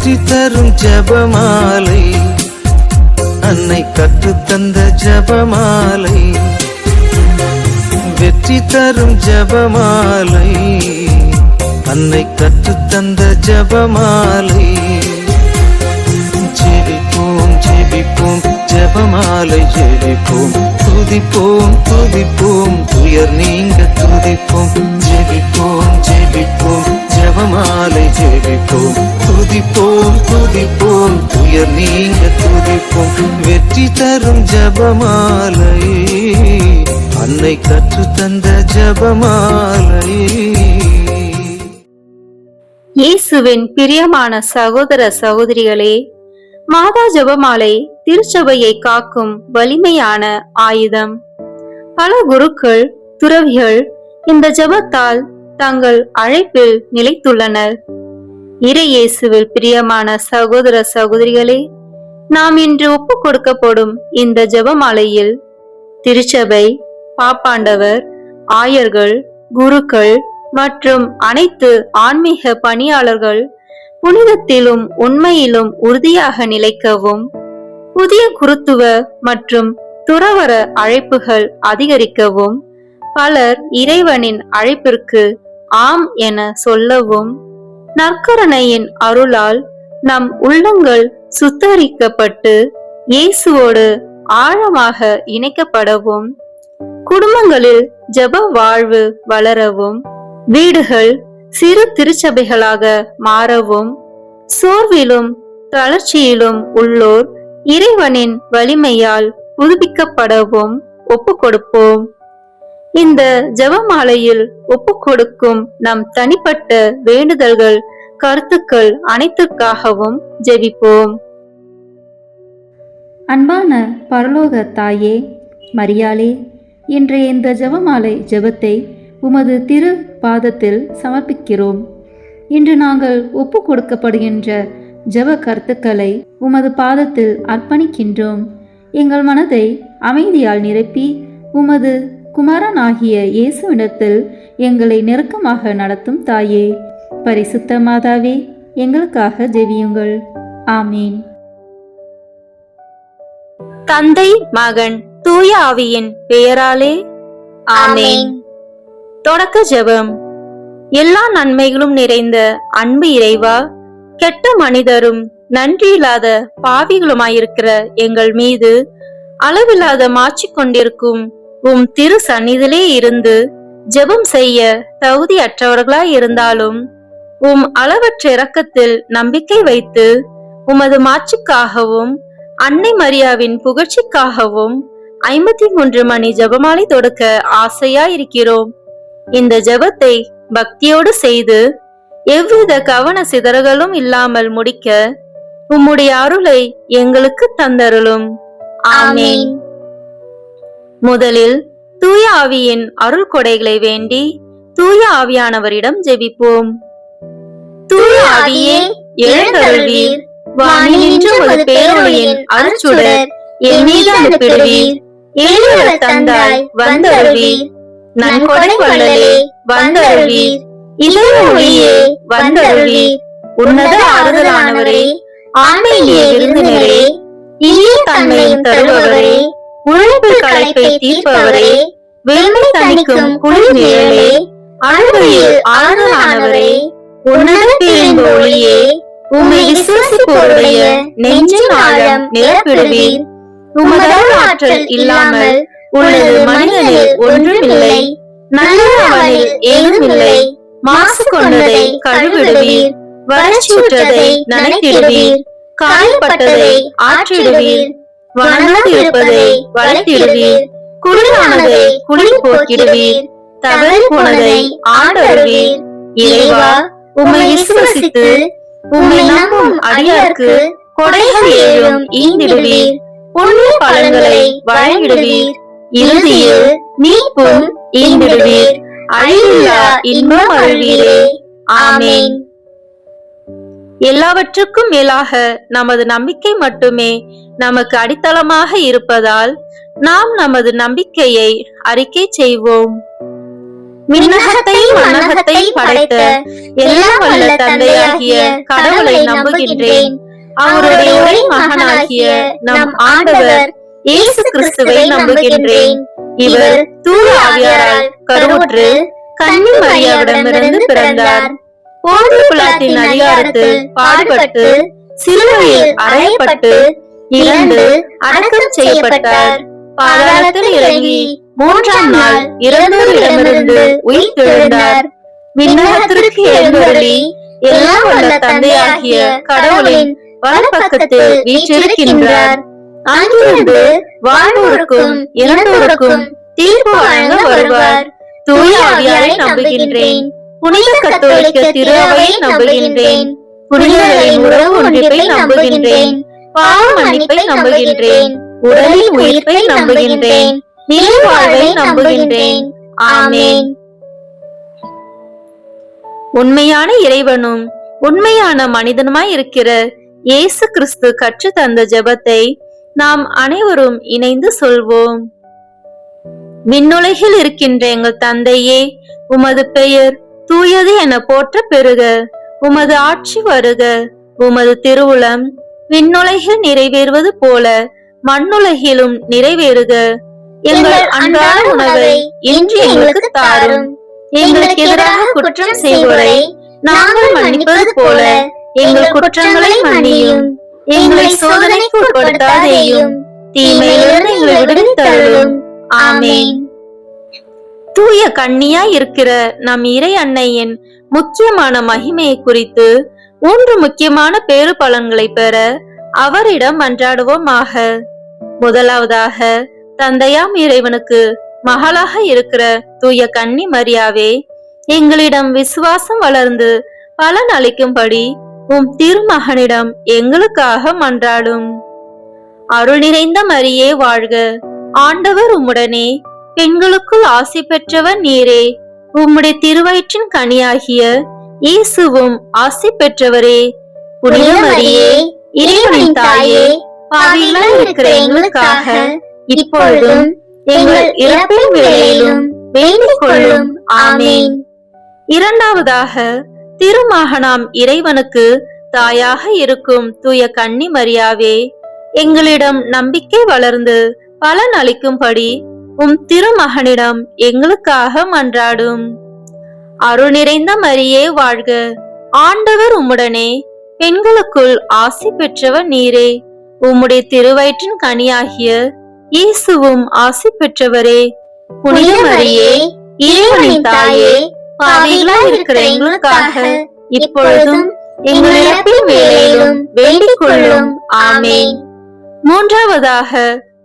வெற்றி தரும் ஜெபமாலை, அன்னை கற்றுத்தந்த ஜெபமாலை. வெற்றி தரும் ஜெபமாலை, அன்னை கற்றுத்தந்த ஜெபமாலை. ஜெபிப்போம் ஜெபிப்போம் ஜெபமாலை ஜெபிப்போம், துதிப்போம் துதிப்போம் துயர் நீங்க துதிப்போம். ஜெபிப்போம் ஜெபிப்போம் ஜெபமாலை ஜெபிப்போம், துதிப்போம் துதிப்போம் துயர் நீங்க துதிப்போம். வெற்றி தரும் ஜெபமாலை, அன்னை கற்றுத்தந்த ஜெபமாலை. இயேசுவின் பிரியமான சகோதர சகோதரிகளே, மாதா ஜெபமாலை திருச்சபையை காக்கும் வலிமையான ஆயுதம். பல குருக்கள், துறவிகள் இந்த ஜெபத்தால் தங்கள் அழைப்பில் நிலைத்துள்ளனர். இறையேசுவில் பிரியமான சகோதர சகோதரிகளே, நாம் இன்று ஒப்பு கொடுக்கப்படும் இந்த ஜெபமாலையில் திருச்சபை, பாப்பாண்டவர், ஆயர்கள், குருக்கள் மற்றும் அனைத்து ஆன்மீக பணியாளர்கள் புனிதத்திலும் உண்மையிலும் உறுதியாக நிலைக்கவும், புதிய குருத்துவ மற்றும் துறவற அழைப்புகள் அதிகரிக்கவும், பலர் இறைவனின் அழைப்பிற்கு ஆம் என சொல்லவும், நற்கருணையின் அருளால் நம் உள்ளங்கள் சுத்தரிக்கப்பட்டு இயேசுவோடு ஆழமாக இணைக்கப்படவும், குடும்பங்களில் ஜெப வாழ்வு வளரவும், வீடுகள் சிறு திருச்சபைகளாக மாறவும், சோர்விலும் தளர்ச்சியிலும் உள்ளோர் இறைவனின் வலிமையால் புதுப்பிக்கப்படவும் ஒப்பு கொடுப்போம். இந்த ஜெபமாலையில் ஒப்பு கொடுக்கும் நம் தனிப்பட்ட வேண்டுதல்கள், கருத்துக்கள் அனைத்திற்காகவும் ஜெபிப்போம். அன்பான பரலோக தாயே மரியாளே, இன்றைய இந்த ஜெபமாலை ஜெபத்தை உமது திரு பாதத்தில் சமர்ப்பிக்கிறோம். இன்று நாங்கள் ஒப்பு கொடுக்கப்படுகின்ற ஜெப கருத்துக்களை உமது பாதத்தில் அர்ப்பணிக்கின்றோம். எங்கள் மனதை அமைதியால் நிரப்பி உமது குமாரனாகிய இயேசுவிடத்தில் எங்களை நெருக்கமாக நடத்தும் தாயே, பரிசுத்த மாதாவே, எங்களுக்காக ஜெபியுங்கள். ஆமீன். தந்தை, மகன், தூய ஆவியின் பெயராலே ஆமீன். தொடக்க ஜெபம். எல்லா நன்மைகளும் நிறைந்த அன்பு இறைவா, கெட்ட மனிதரும் நன்றியில்லாத பாவிகளுமாயிருக்கிற எங்கள் மீது அளவில்லாத மாற்றி கொண்டிருக்கும் உம் திரு சந்நிதியிலே இருந்து ஜெபம் செய்ய தகுதியற்றவர்களாய் இருந்தாலும் உம் அளவற்ற இரக்கத்தில் நம்பிக்கை வைத்து உமது மாட்சிக்காகவும் அன்னை மரியாவின் புகழ்ச்சிக்காகவும் 53 மணி ஜெபமாலை தொடுக்க ஆசையாயிருக்கிறோம். இந்த ஜெபத்தை பக்தியோடு செய்து எவ்வித கவன சிதறல்களும் இல்லாமல் முடிக்க உம்முடைய அருளை எங்களுக்கு தந்தருளும். ஆமீன். முதலில் தூய ஆவியின் அருள் கொடைகளை வேண்டி தூய ஆவியானவரிடம் ஜெபிப்போம். தூய ஆவியே, எழுந்தருள்வீர். வானின்று ஒரு பேரொளியின் அருட்சுடர் என் மீது அனுப்பிடுவீர். எளியோர தந்தாய் வந்தருள்வீர். நன்கொடை வள்ளலே வந்தருள்வீர். இதய ஒளியே வந்தருள்வீர். உன்னத ஆறுதலானவரே, ஆன்மீக விருந்தினரே, இனிய தன்மையின் தருபவரே, உழைப்பில் களைப்பை தீர்ப்பவரே, வெண்மை தணிக்கும் குளிர் நிழலே, அழுகையில் ஆறுதலானவரே, உன்னத பேரின்ப ஒளியே, உம்மை விசுவாசிப்போருடைய நெஞ்சின் ஆழம் நிரப்பிடுவீர். உமது ஆற்றல் இல்லாமல் உள்ளது மனிதனில் ஒன்றுமில்லை. நல்லவனில் ஏதுமில்லை. மாசு கொண்டதை கழுவிடுவீர். வறட்சியுற்றதை நனைத்திடுவீர். காயப்பட்டதை ஆற்றிடுவீர். வனமாக இருப்பதை வளர்த்திடுவீர். குளிரானதை குளிர் போக்கிடுவீர். தவறி போனதை ஆண்டருவீர். இறைவா, உம்மை விசுவசித்து உம்மை நம்பும் அடியார்க்கு கொடைகள் ஏழும் ஈந்திடுவீர். புண்ணிய பலன்களை வழங்கிடுவீர். இறுதியில் மீட்பும் ஈந்திடுவீர். அழிவில்லா இன்பம் அருள்வீரே. ஆமீன். எல்லாவற்றுக்கும் மேலாக நமது நம்பிக்கை மட்டுமே நமக்கு விண்ணகத்தையும் மண்ணகத்தையும் படைத்த எல்லாம் வல்ல தந்தையாகிய கடவுளை நம்புகின்றேன். அவருடைய ஒரே மகனாகிய நம் ஆண்டவர் இயேசு கிறிஸ்துவை நம்புகின்றேன். இவர் தூய ஆவியாரால் கருவுற்று கன்னி மரியாவிடமிருந்து பிறந்தார். போந்திய பிலாத்தின் அதிகாரத்தில் பாடுபட்டு சிலுவையில் அறையப்பட்டு இறந்து அடக்கம் செய்யப்பட்டார். பாதாளத்தில் இறங்கி மூன்றாம் நாள் இறந்தோரிடமிருந்து உயிர் தெழுந்தார். விண்ணகத்திற்கு எழுந்தருளி எல்லாம் வல்ல தந்தையாகிய கடவுளின் வலப்பக்கத்தில் வீற்றிருக்கின்றார். அங்கிருந்து வாழ்வோருக்கும் இறந்தோருக்கும் தீர்ப்பு வழங்க வருவார். தூய ஆவியாரை நம்புகின்றேன். புனித கத்தோலிக்க திரு அவையை நம்புகின்றேன். புனிதர்களின் உறவு ஒன்றிப்பை நம்புகின்றேன். பாவ மன்னிப்பை நம்புகின்றேன். உடலின் உயிர்ப்பை நம்புகின்றேன். நிலை வாழ்வை நம்புகின்றேன். ஆமென். உண்மையான இறைவனும் உண்மையான மனிதனுமாய் இருக்கிற இயேசு கிறிஸ்து கற்று தந்த ஜெபத்தை நாம் அனைவரும் இணைந்து சொல்வோம். விண்ணுலகில் இருக்கின்ற எங்கள் தந்தையே, உமது பெயர் தூயது என போற்ற பெறுக. உமது ஆட்சி வருக. உமது திருவுளம் விண்ணுலகில் நிறைவேறுவது போல மண்ணுலகிலும் நிறைவேறுக. எங்கள் அன்றாட உணவை இன்று எங்களுக்கு தாரும். எங்களுக்கு எதிராக குற்றம் செய்வோரை நாங்கள் மன்னிப்பது போல எங்கள் குற்றங்களை மன்னியும். எங்களை சோதனைக்கு உட்படுத்தாதேயும், தீமையிலிருந்து எங்களை விடுவித்தருளும். ஆமென். தூய கன்னியாய் இருக்கிற நம் இறை அன்னையின் முக்கியமான மகிமையை குறித்து 3 முக்கியமான பேறு பலன்களை பெற அவரிடம் மன்றாடுவோமாக. முதலாவதாக, தந்தையாம் இறைவனுக்கு மகளாக இருக்கிற தூய கன்னி மரியாவே, எங்களிடம் விசுவாசம் வளர்ந்து பலன் அளிக்கும்படி உம் திருமகனிடம் எங்களுக்காக மன்றாடும். அருள் நிறைந்த மரியே வாழ்க. ஆண்டவர் உம்முடனே, பெண்களுக்குள் ஆசி பெற்றவர் நீரே. உம்முடைய திருவயிற்றின் கனியாகிய இயேசுவும் ஆசி பெற்றவரே. புனித மரியே, இறைவனின் தாயே, பாவிகளாய் இருக்கிற எங்களுக்காக இப்பொழுதும் எங்கள் இறப்பின் வேளையிலும் வேண்டிக் கொள்ளும். ஆமென். இரண்டாவதாக, திருமகனாம் இறைவனுக்கு தாயாக இருக்கும் தூய கன்னி மரியாவே, எங்களிடம் நம்பிக்கை வளர்ந்து பலன் அளிக்கும்படி உம் திருமகனிடம் எங்களுக்காக மன்றாடும். அருள் நிறைந்த மரியே வாழ்க. ஆண்டவர் உம்முடனே, பெண்களுக்குள் ஆசி பெற்றவர் நீரே. உம்முடைய திருவயிற்றின் கனியாகிய இயேசுவும் ஆசி பெற்றவரே. புனித மரியே, இறைவனின் தாயே, பாவிகளாய் இருக்கிற எங்களுக்காக இப்பொழுதும் எங்கள் இறப்பின் வேளையிலும் வேண்டிக் கொள்ளும். ஆமென். மூன்றாவதாக,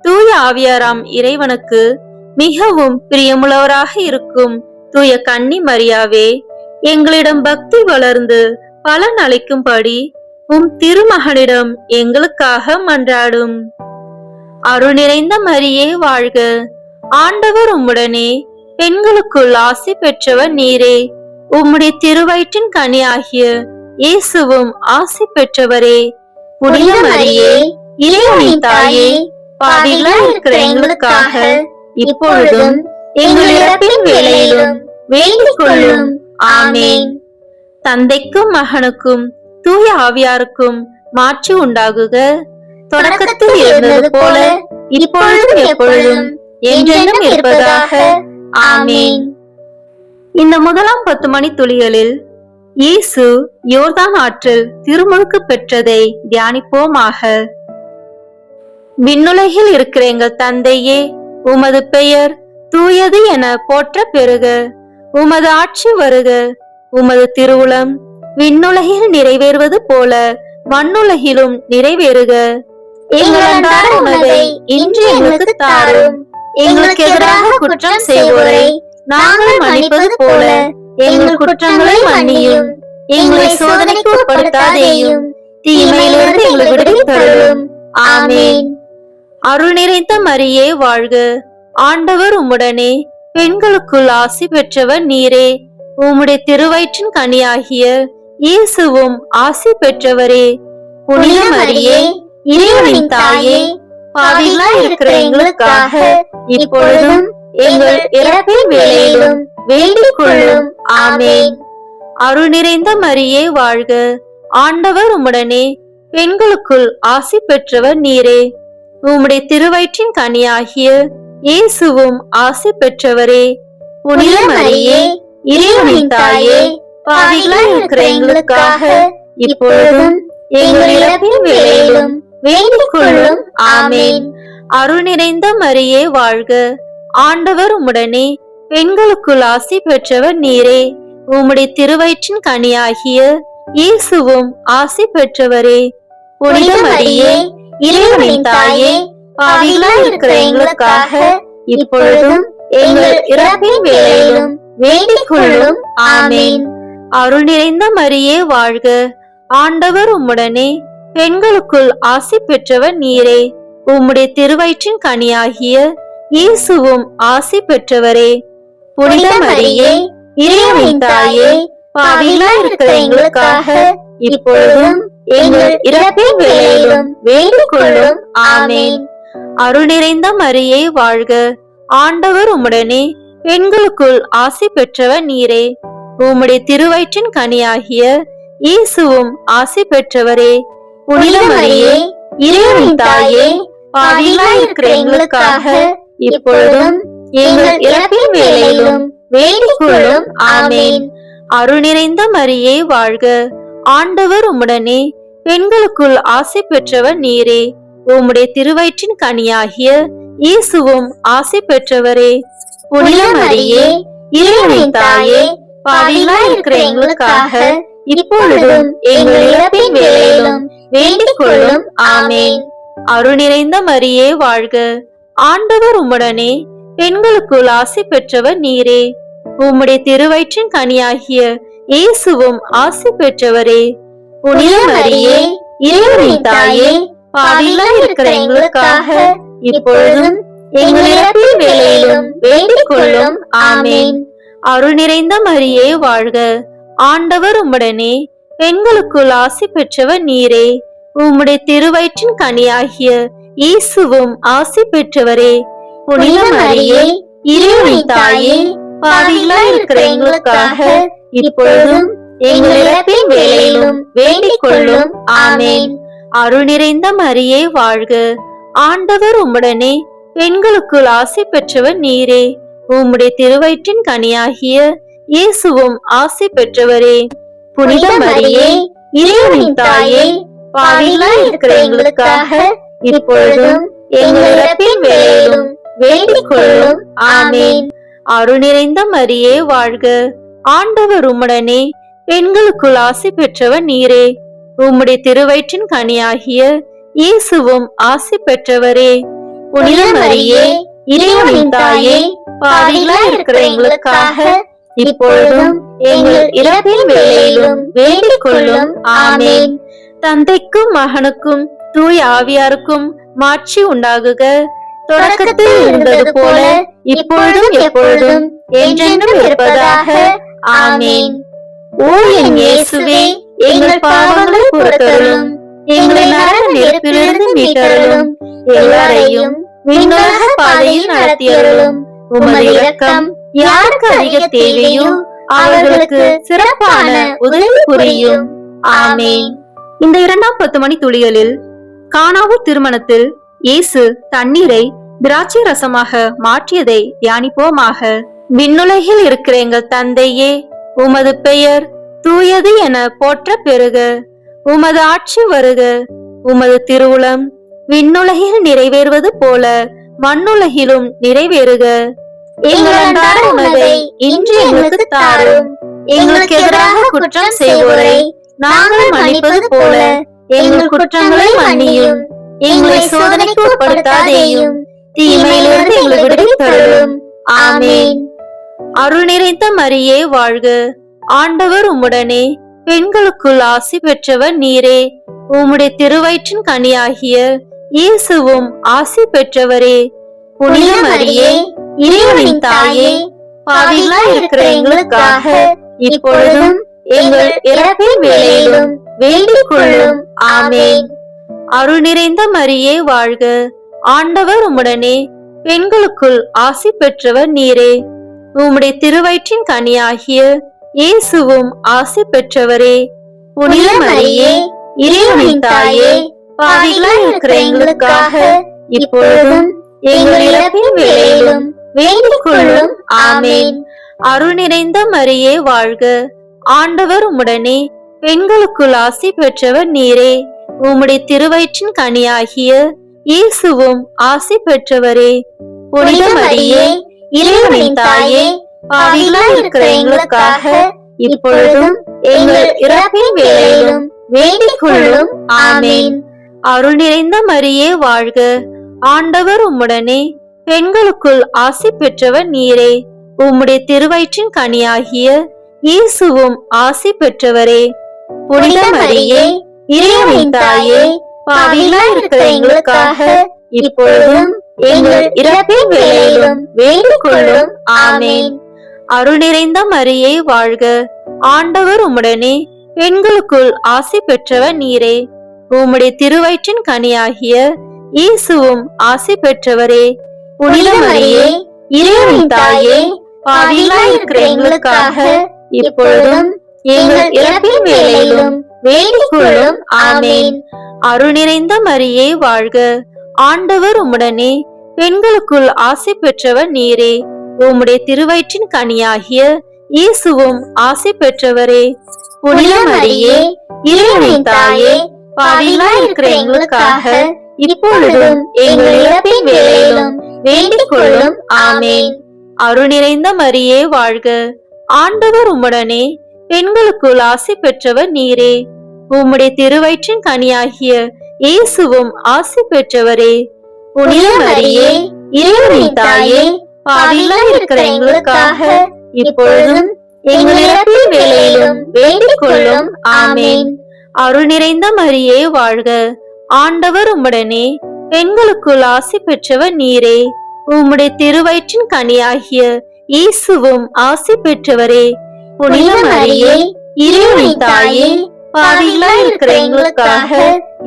தூய ஆவியாராம் இறைவனுக்கு மிகவும் பிரியமுள்ளவராக இருக்கும் தூய கன்னி மரியாவே, எங்களிடம் பக்தி வளர்ந்து பலன் அளிக்கும்படி உம் திருமகனிடம் எங்களுக்காக மன்றாடும். அருள் நிறைந்த மரியே வாழ்க. ஆண்டவர் உம்முடனே, பெண்களுக்குள் ஆசி பெற்றவர் நீரே. உம்முடைய திருவயிற்றின் கனியாகிய இயேசுவும் ஆசி பெற்றவரே. புனித மரியே, இறைவனின் தாயே, பாவிகளாய் இருக்கிற எங்களுக்காக இப்பொழுதும் எங்கள் இறப்பின் வேளையிலும் வேண்டிக் கொள்ளும். ஆமென். தந்தைக்கும் மகனுக்கும் தூய ஆவியாருக்கும் மாட்சி உண்டாகுக. தொடக்கத்தில் இருந்தது போல இப்பொழுதும் எப்பொழுதும் என்றென்றும் இருப்பதாக. ஆமென். இந்த முதலாம் 10 மணி துளிகளில் இயேசு யோர்தான் ஆற்றில் திருமுழுக்கு பெற்றதை தியானிப்போமாக. விண்ணுலகில் இருக்கிற எங்கள் தந்தையே, உமது பெயர் தூயது என போற்ற பெறுக. உமது ஆட்சி வருக. உமது திருவுளம் விண்ணுலகில் நிறைவேறுவது போல மண்ணுலகிலும் நிறைவேறுக. எங்கள் அன்றாட உணவை இன்று எங்களுக்கு தாரும். எங்களுக்கு எதிராக குற்றம் செய்வோரை நாங்கள் மன்னிப்பது போல எங்கள் குற்றங்களை மன்னியும். எங்களை சோதனைக்கு உட்படுத்தாதேயும், தீமையிலிருந்து எங்களை விடுவித்தருளும். ஆமென். அருள் நிறைந்த மரியே வாழ்க. ஆண்டவர் உம்முடனே, பெண்களுக்குள் ஆசி பெற்றவர் நீரே. உம்முடைய திருவயிற்றின் கனியாகிய இயேசுவும் ஆசி பெற்றவரே. புனித மரியே, இறைவனின் தாயே, பாவிகளாய் இருக்கிற எங்களுக்காக இப்பொழுதும் எங்கள் இறப்பின் வேளையிலும் வேண்டிக் கொள்ளும். ஆமென். அருள் நிறைந்த மரியே வாழ்க, ஆண்டவர் உம்முடனே, பெண்களுக்குள் ஆசி பெற்றவர் நீரே. உம்முடைய திருவயிற்றின் கனியாகிய இயேசுவும் ஆசி பெற்றவரே. புனித மரியே, இறைவனின் தாயே, பாவிகளாய் இருக்கிற எங்களுக்காக இப்பொழுதும் எங்கள் இறப்பின் வேளையிலும் வேண்டிக் கொள்ளும். ஆமென். அருள் நிறைந்த மரியே வாழ்க, ஆண்டவர் உம்முடனே, பெண்களுக்குள் ஆசி பெற்றவர் நீரே. உம்முடைய திருவயிற்றின் கனியாகிய இயேசுவும் ஆசி பெற்றவரே. புனித மரியே, இறைவனின் தாயே, பாவிகளாய் இருக்கிற எங்களுக்காக இப்பொழுதும் எங்கள் இறப்பின் வேளையிலும் வேண்டிக் கொள்ளும். ஆமென். அருள் நிறைந்த மரியே வாழ்க, ஆண்டவர் உம்முடனே, பெண்களுக்குள் ஆசி பெற்றவர் நீரே. உம்முடைய திருவயிற்றின் கனியாகிய இயேசுவும் ஆசி பெற்றவரே. புனித மரியே, இறைவனின் தாயே, பாவிகளாய் இருக்கிற எங்களுக்காக இப்பொழுதும் எங்கள் இறப்பின் வேளையிலும் வேண்டிக் கொள்ளும். ஆமென். அருள் நிறைந்த மரியே வாழ்க, ஆண்டவர் உம்முடனே, பெண்களுக்குள் ஆசி பெற்றவர் நீரே. உம்முடைய திருவயிற்றின் கனியாகிய இயேசுவும் ஆசி பெற்றவரே. புனித மரியே, இறைவனின் தாயே, பாவிகளாய் இருக்கிற எங்களுக்காக இப்பொழுதும் எங்கள் இறப்பின் வேளையிலும் வேண்டிக் கொள்ளும். ஆமென். அருள் நிறைந்த மரியே வாழ்க, ஆண்டவர் உம்முடனே, பெண்களுக்குள் ஆசி பெற்றவர் நீரே. உம்முடைய திருவயிற்றின் கனியாகிய இயேசுவும் ஆசி பெற்றவரே. புனித மரியே, இறைவனின் தாயே, பாவிகளாய் இருக்கிற எங்களுக்காக இப்பொழுதும் எங்கள் இறப்பின் வேளையிலும் வேண்டிக் கொள்ளும். ஆமென். அருள் நிறைந்த மரியே வாழ்க, ஆண்டவர் உம்முடனே, பெண்களுக்குள் ஆசி பெற்றவர் நீரே. உம்முடைய திருவயிற்றின் கனியாகிய இயேசுவும் ஆசி பெற்றவரே. புனித மரியே, இறைவனின் தாயே, பாவிகளாய் இருக்கிற எங்களுக்காக இப்பொழுதும் எங்கள் இறப்பின் வேளையிலும் வேண்டிக் கொள்ளும். ஆமென். அருள் நிறைந்த மரியே வாழ்க, ஆண்டவர் உம்முடனே, பெண்களுக்குள் ஆசி பெற்றவர் நீரே. உம்முடைய திருவயிற்றின் கனியாகிய இயேசுவும் ஆசி பெற்றவரே. புனித மரியே, இறைவனின் தாயே, பாவிகளாய் இருக்கிற எங்களுக்காக இப்பொழுதும் எங்கள் இறப்பின் வேளையிலும் வேண்டிக் கொள்ளும். ஆமென். அருள் நிறைந்த மரியே வாழ்க, ஆண்டவர் உம்முடனே, பெண்களுக்குள் ஆசி பெற்றவர் நீரே. உம்முடைய திருவயிற்றின் கனியாகிய இயேசுவும் ஆசி பெற்றவரே. புனித மரியே, இறைவனின் தாயே, பாவிகளாய் இருக்கிற எங்களுக்காக இப்பொழுதும் எங்கள் இறப்பின் வேளையிலும் வேண்டிக் கொள்ளும். ஆமென். அருள் நிறைந்த மரியே வாழ்க, ஆண்டவர் உம்முடனே, பெண்களுக்குள் ஆசி பெற்றவர் நீரே. உம்முடைய திருவயிற்றின் கனியாகிய இயேசுவும் ஆசி பெற்றவரே. புனித மரியே, இறைவனின் தாயே, பாவிகளாய் இருக்கிற எங்களுக்காக இப்பொழுதும் எங்கள் இறப்பின் வேளையிலும் வேண்டிக் கொள்ளும். ஆமென். தந்தைக்கும் மகனுக்கும் தூய ஆவியாருக்கும் மாட்சி உண்டாகுக. தொடக்கத்தில் இருந்தது போல இப்பொழுதும் எப்பொழுதும் என்றென்றும் இருப்பதாக. ஆமென். ஓ என் இயேசுவே, எங்கள் பாவங்களை பொறுத்தருளும், எங்களை நரக நெருப்பிலிருந்து மீட்டருளும், எல்லாரையும் விண்ணுலக பாதையில் நடத்தியருளும். உமது இரக்கம் யாருக்கு அதிக தேவையோ அவர்களுக்கு சிறப்பான உதவி புரியும். ஆமென். இந்த 2ஆம் 10 மணி துளிகளில் கானாவூர் திருமணத்தில் இயேசு தண்ணீரை திராட்சை ரசமாக மாற்றியதை தியானிப்போமாக. விண்ணுலகில் இருக்கிற எங்கள் தந்தையே, உமது பெயர் தூயது என போற்ற பெறுக. உமது ஆட்சி வருக. உமது திருவுளம் விண்ணுலகில் நிறைவேறுவது போல மண்ணுலகிலும் நிறைவேறுக. எங்கள் அன்றாட உணவை இன்று எங்களுக்கு தாரும். எங்களுக்கு எதிராக குற்றம் செய்வோரை நாங்கள் மன்னிப்பது போல எங்கள் குற்றங்களை மன்னியும். எங்களை சோதனைக்கு உட்படுத்தாதேயும், தீமையிலிருந்து எங்களை விடுவித்தருளும். ஆமென். அருள் நிறைந்த மரியே வாழ்க, ஆண்டவர் உம்முடனே, பெண்களுக்குள் ஆசி பெற்றவர் நீரே. உம்முடைய திருவயிற்றின் கனியாகிய இயேசுவும் ஆசி பெற்றவரே. புனித மரியே, இறைவனின் தாயே, பாவிகளாய் இருக்கிற எங்களுக்காக இப்பொழுதும் எங்கள் இறப்பின் வேளையிலும் வேண்டிக் கொள்ளும். ஆமென். அருள் நிறைந்த மரியே வாழ்க, ஆண்டவர் உம்முடனே, பெண்களுக்குள் ஆசி பெற்றவர் நீரே. உம்முடைய திருவயிற்றின் கனியாகிய இயேசுவும் ஆசி பெற்றவரே. புனித மரியே, இறைவனின் தாயே, பாவிகளாய் இருக்கிற எங்களுக்காக இப்பொழுதும் எங்கள் இறப்பின் வேளையிலும் வேண்டிக் கொள்ளும். ஆமேன். அருள் நிறைந்த மரியே வாழ்க, ஆண்டவர் உம்முடனே, பெண்களுக்குள் ஆசி பெற்றவர் நீரே. உம்முடைய திருவயிற்றின் கனியாகிய இயேசுவும் ஆசி பெற்றவரே. புனித மரியே, இறைவனின் தாயே, பாவிகளாய் இருக்கிற எங்களுக்காக இப்பொழுதும் எங்கள் இறப்பின் வேளையிலும் வேண்டிக் கொள்ளும். ஆமேன். அருள் நிறைந்த மரியே வாழ்க, ஆண்டவர் உம்முடனே, பெண்களுக்குள் ஆசி பெற்றவர் நீரே. உம்முடைய திருவயிற்றின் கனியாகிய இயேசுவும் ஆசி பெற்றவரே. புனித மரியே, இறைவனின் தாயே, பாவிகளாய் இருக்கிற எங்களுக்காக இப்பொழுதும் எங்கள் இறப்பின் வேளையிலும் வேண்டிக் கொள்ளும். ஆமேன். அருள் நிறைந்த மரியே வாழ்க, ஆண்டவர் உம்முடனே, பெண்களுக்குள் ஆசி பெற்றவர் நீரே. உம்முடைய திருவயிற்றின் கனியாகிய இயேசுவும் ஆசி பெற்றவரே. புனித மரியே, இறைவனின் தாயே, பாவிகளாய் இருக்கிற எங்களுக்காக இப்பொழுதும் எங்கள் இறப்பின் வேளையிலும் வேண்டிக் கொள்ளும். ஆமேன். அருள் நிறைந்த மரியே வாழ்க, ஆண்டவர் உம்முடனே, பெண்களுக்குள் ஆசி பெற்றவர் நீரே. உம்முடைய திருவயிற்றின் கனியாகிய இயேசுவும் ஆசி பெற்றவரே. புனித மரியே, இறைவனின் தாயே, பாவிகளாய் இருக்கிற எங்களுக்காக இப்பொழுதும் எங்கள் இறப்பின் வேளையிலும் வேண்டிக் கொள்ளும். ஆமேன். அருள் நிறைந்த மரியே வாழ்க, ஆண்டவர் உம்முடனே, பெண்களுக்குள் ஆசி பெற்றவர் நீரே. உம்முடைய திருவயிற்றின் கனியாகிய இயேசுவும் ஆசி பெற்றவரே. புனித மரியே, இறைவனின் தாயே, பாவிகளாய் இருக்கிற எங்களுக்காக இப்பொழுதும் எங்கள் இறப்பின் வேளையிலும் வேண்டிக் கொள்ளும். ஆமேன். அருள் நிறைந்த மரியே வாழ்க, ஆண்டவர் உம்முடனே, பெண்களுக்குள் ஆசி பெற்றவர் நீரே. உம்முடைய திருவயிற்றின் கனியாகிய இயேசுவும் ஆசி பெற்றவரே. புனித மரியே, இறைவனின் தாயே, பாவிகளாய் இருக்கிற எங்களுக்காக